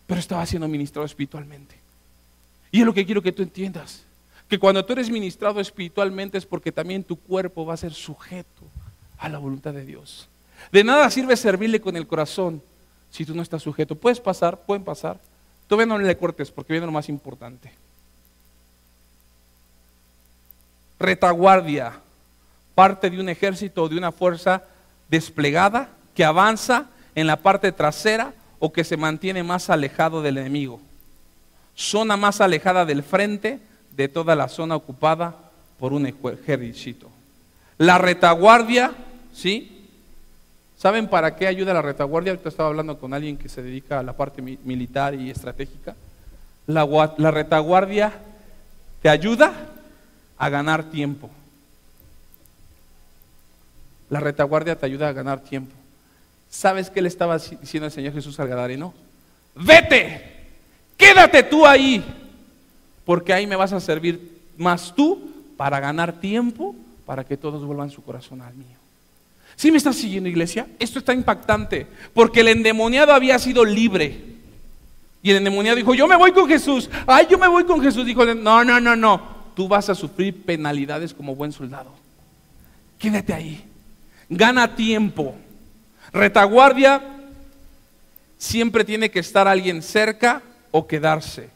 pero estaba siendo ministrado espiritualmente. Y es lo que quiero que tú entiendas. Que cuando tú eres ministrado espiritualmente es porque también tu cuerpo va a ser sujeto a la voluntad de Dios. De nada sirve servirle con el corazón si tú no estás sujeto. Pueden pasar. Todavía no le cortes porque viene lo más importante. Retaguardia, parte de un ejército o de una fuerza desplegada que avanza en la parte trasera o que se mantiene más alejado del enemigo. Zona más alejada del frente de toda la zona ocupada por un ejército. La retaguardia, ¿sí? ¿Saben para qué ayuda la retaguardia? Ahorita estaba hablando con alguien que se dedica a la parte militar y estratégica. La retaguardia te ayuda a ganar tiempo. La retaguardia te ayuda a ganar tiempo. ¿Sabes qué le estaba diciendo el Señor Jesús al gadareno? Vete, quédate tú ahí, porque ahí me vas a servir más tú para ganar tiempo, para que todos vuelvan su corazón al mío. ¿Sí me estás siguiendo, iglesia? Esto está impactante, porque el endemoniado había sido libre. Y el endemoniado dijo, yo me voy con Jesús. Ay, yo me voy con Jesús. Dijo, no. Tú vas a sufrir penalidades como buen soldado. Quédate ahí. Gana tiempo. Retaguardia, siempre tiene que estar alguien cerca o quedarse.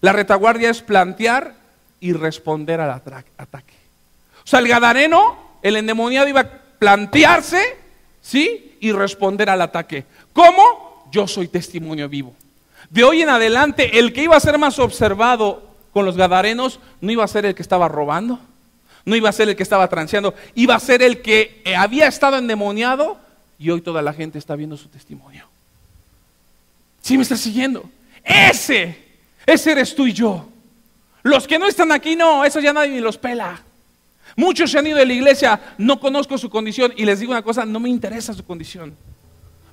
La retaguardia es plantear y responder al ataque. O sea, el gadareno, el endemoniado iba a plantearse, ¿sí? Y responder al ataque. ¿Cómo? Yo soy testimonio vivo. De hoy en adelante, el que iba a ser más observado con los gadarenos no iba a ser el que estaba robando, no iba a ser el que estaba transeando, iba a ser el que había estado endemoniado y hoy toda la gente está viendo su testimonio. ¿Sí me estás siguiendo? Ese eres tú y yo. Los que no están aquí, no, esos ya nadie ni los pela. Muchos se han ido de la iglesia, no conozco su condición y les digo una cosa, no me interesa su condición.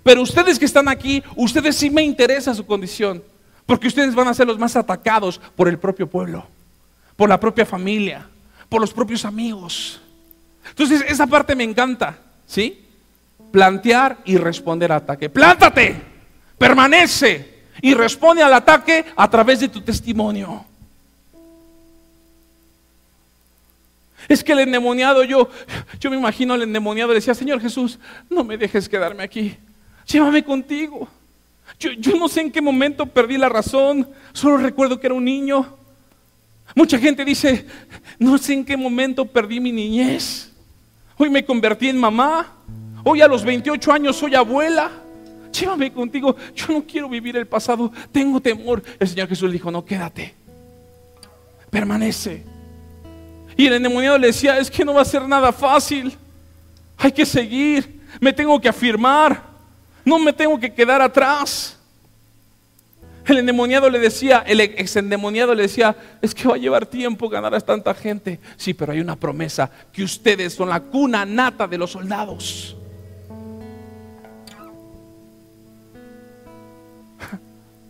Pero ustedes que están aquí, ustedes sí me interesa su condición, porque ustedes van a ser los más atacados por el propio pueblo, por la propia familia, por los propios amigos. Entonces esa parte me encanta, ¿sí? plantear y responder al ataque. Plántate, permanece y responde al ataque a través de tu testimonio. Es que el endemoniado, yo me imagino al endemoniado, le decía: Señor Jesús, no me dejes quedarme aquí, llévame contigo. Yo no sé en qué momento perdí la razón, solo recuerdo que era un niño. Mucha gente dice: no sé en qué momento perdí mi niñez. Hoy me convertí en mamá, hoy a los 28 años soy abuela. Llévame contigo, yo no quiero vivir el pasado, tengo temor. El Señor Jesús dijo: no, quédate, permanece. Y el endemoniado le decía: es que no va a ser nada fácil, hay que seguir, me tengo que afirmar, no me tengo que quedar atrás. El endemoniado le decía, el ex endemoniado le decía: es que va a llevar tiempo ganar a tanta gente. Sí, pero hay una promesa, que ustedes son la cuna nata de los soldados.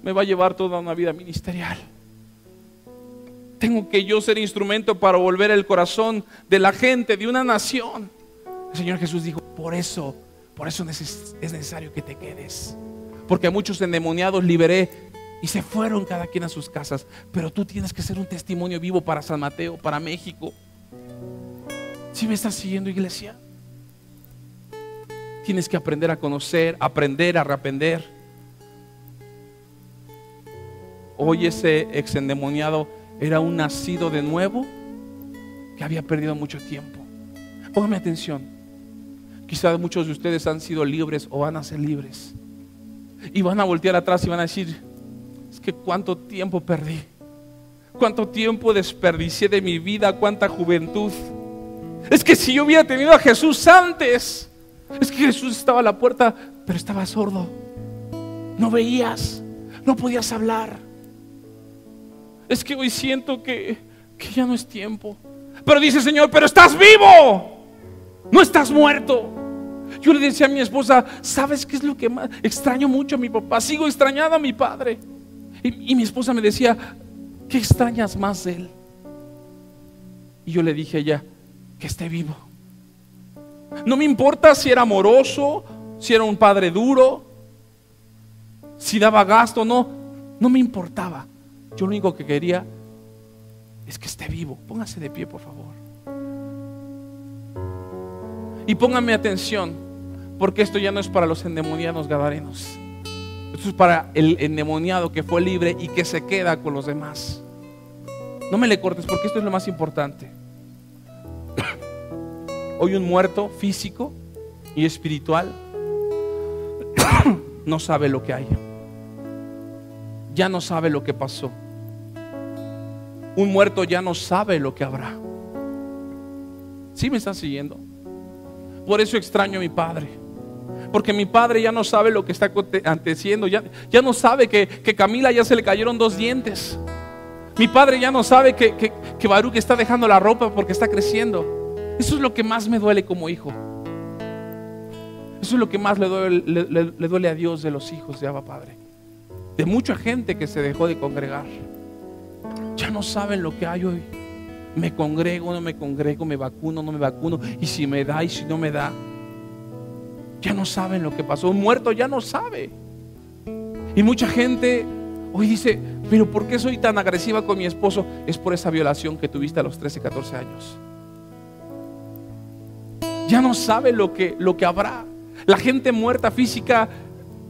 Me va a llevar toda una vida ministerial. Tengo que yo ser instrumento para volver el corazón de la gente, de una nación. El Señor Jesús dijo: por eso es necesario que te quedes. Porque a muchos endemoniados liberé y se fueron cada quien a sus casas. Pero tú tienes que ser un testimonio vivo para San Mateo, para México. ¿Sí me estás siguiendo, iglesia? Tienes que aprender a conocer, aprender a reaprender. Hoy ese ex endemoniado era un nacido de nuevo que había perdido mucho tiempo. Póngame atención. Quizás muchos de ustedes han sido libres o van a ser libres, y van a voltear atrás y van a decir: es que cuánto tiempo perdí, cuánto tiempo desperdicié de mi vida, cuánta juventud. Es que si yo hubiera tenido a Jesús antes. Es que Jesús estaba a la puerta, pero estaba sordo, no veías, no podías hablar. Es que hoy siento que ya no es tiempo. Pero dice: Señor, pero estás vivo, no estás muerto. Yo le decía a mi esposa: ¿sabes qué es lo que más extraño mucho a mi papá? Sigo extrañando a mi padre. Y mi esposa me decía: ¿qué extrañas más de él? Y yo le dije a ella: que esté vivo. No me importa si era amoroso, si era un padre duro, si daba gasto, no me importaba. Yo lo único que quería es que esté vivo. Póngase de pie, por favor. Y póngame atención, porque esto ya no es para los endemoniados gadarenos. Esto es para el endemoniado que fue libre y que se queda con los demás. No me le cortes, porque esto es lo más importante. Hoy un muerto físico y espiritual no sabe lo que hay. Ya no sabe lo que pasó. Un muerto ya no sabe lo que habrá. ¿Sí me están siguiendo? Por eso extraño a mi padre, porque mi padre ya no sabe lo que está aconteciendo. Ya no sabe que Camila ya se le cayeron 2 dientes. Mi padre ya no sabe que Baruch está dejando la ropa porque está creciendo. Eso es lo que más me duele como hijo. Eso es lo que más le duele a Dios de los hijos de Abba Padre, de mucha gente que se dejó de congregar. Ya no saben lo que hay hoy. Me congrego, no me congrego, me vacuno, no me vacuno, y si me da y si no me da. Ya no saben lo que pasó. Un muerto ya no sabe. Y mucha gente hoy dice: pero ¿por qué soy tan agresiva con mi esposo? Es por esa violación que tuviste a los 13, 14 años. Ya no sabe lo que habrá. La gente muerta física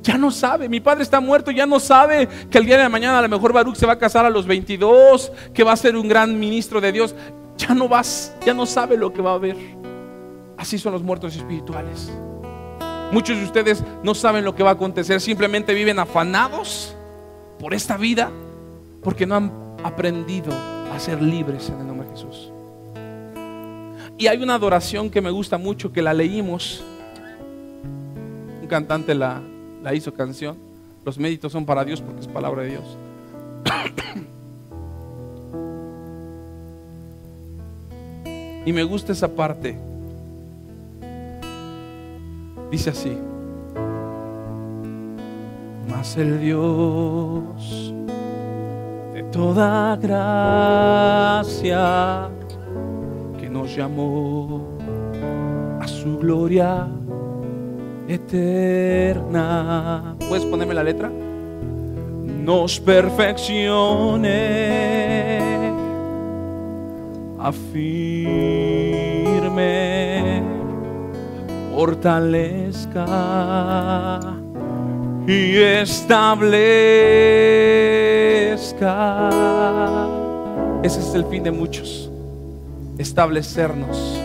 ya no sabe. Mi padre está muerto, ya no sabe que el día de mañana a lo mejor Baruch se va a casar a los 22, que va a ser un gran ministro de Dios. Ya no sabe lo que va a haber. Así son los muertos espirituales. Muchos de ustedes no saben lo que va a acontecer, simplemente viven afanados por esta vida porque no han aprendido a ser libres en el nombre de Jesús. Y hay una adoración que me gusta mucho, que la leímos. Un cantante la hizo canción. Los méritos son para Dios porque es palabra de Dios. Y me gusta esa parte. Dice así: mas el Dios de toda gracia, que nos llamó a su gloria eterna. ¿Puedes ponerme la letra? Nos perfeccione, afirme, fortalezca y establezca. Ese es el fin de muchos, establecernos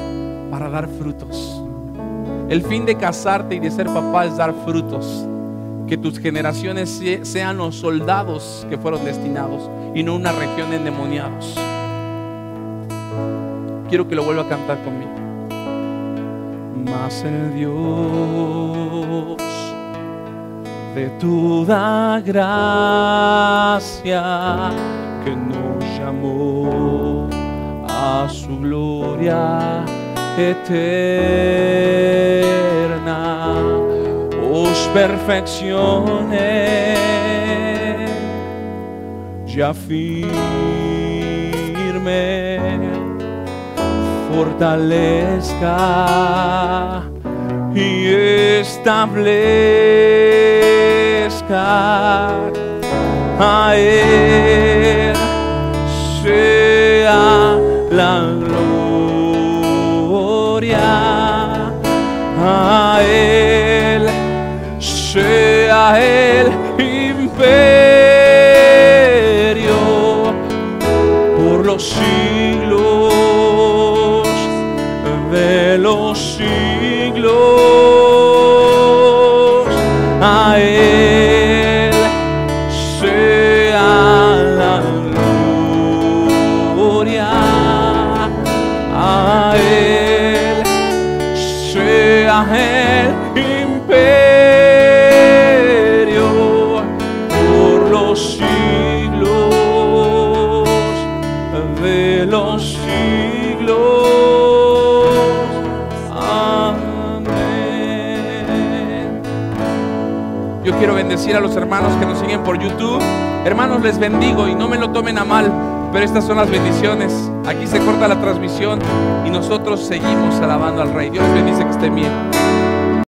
para dar frutos. El fin de casarte y de ser papá es dar frutos. Que tus generaciones sean los soldados que fueron destinados y no una región de endemoniados. Quiero que lo vuelva a cantar conmigo. Mas el Dios de toda gracia, que nos llamó a su gloria eterna, os perfeccione y afirme, fortalezca y establezca. A Él sea la gloria, a Él sea el imperio por los siglos de los siglos. A Él sea la gloria, a Él sea el imperio por los siglos de los siglos. Amén. Yo quiero bendecir a los hermanos que nos siguen por YouTube. Hermanos, les bendigo y no me lo tomen a mal, pero estas son las bendiciones. Aquí se corta la transmisión y nosotros seguimos alabando al Rey. Dios les bendice, que estén bien.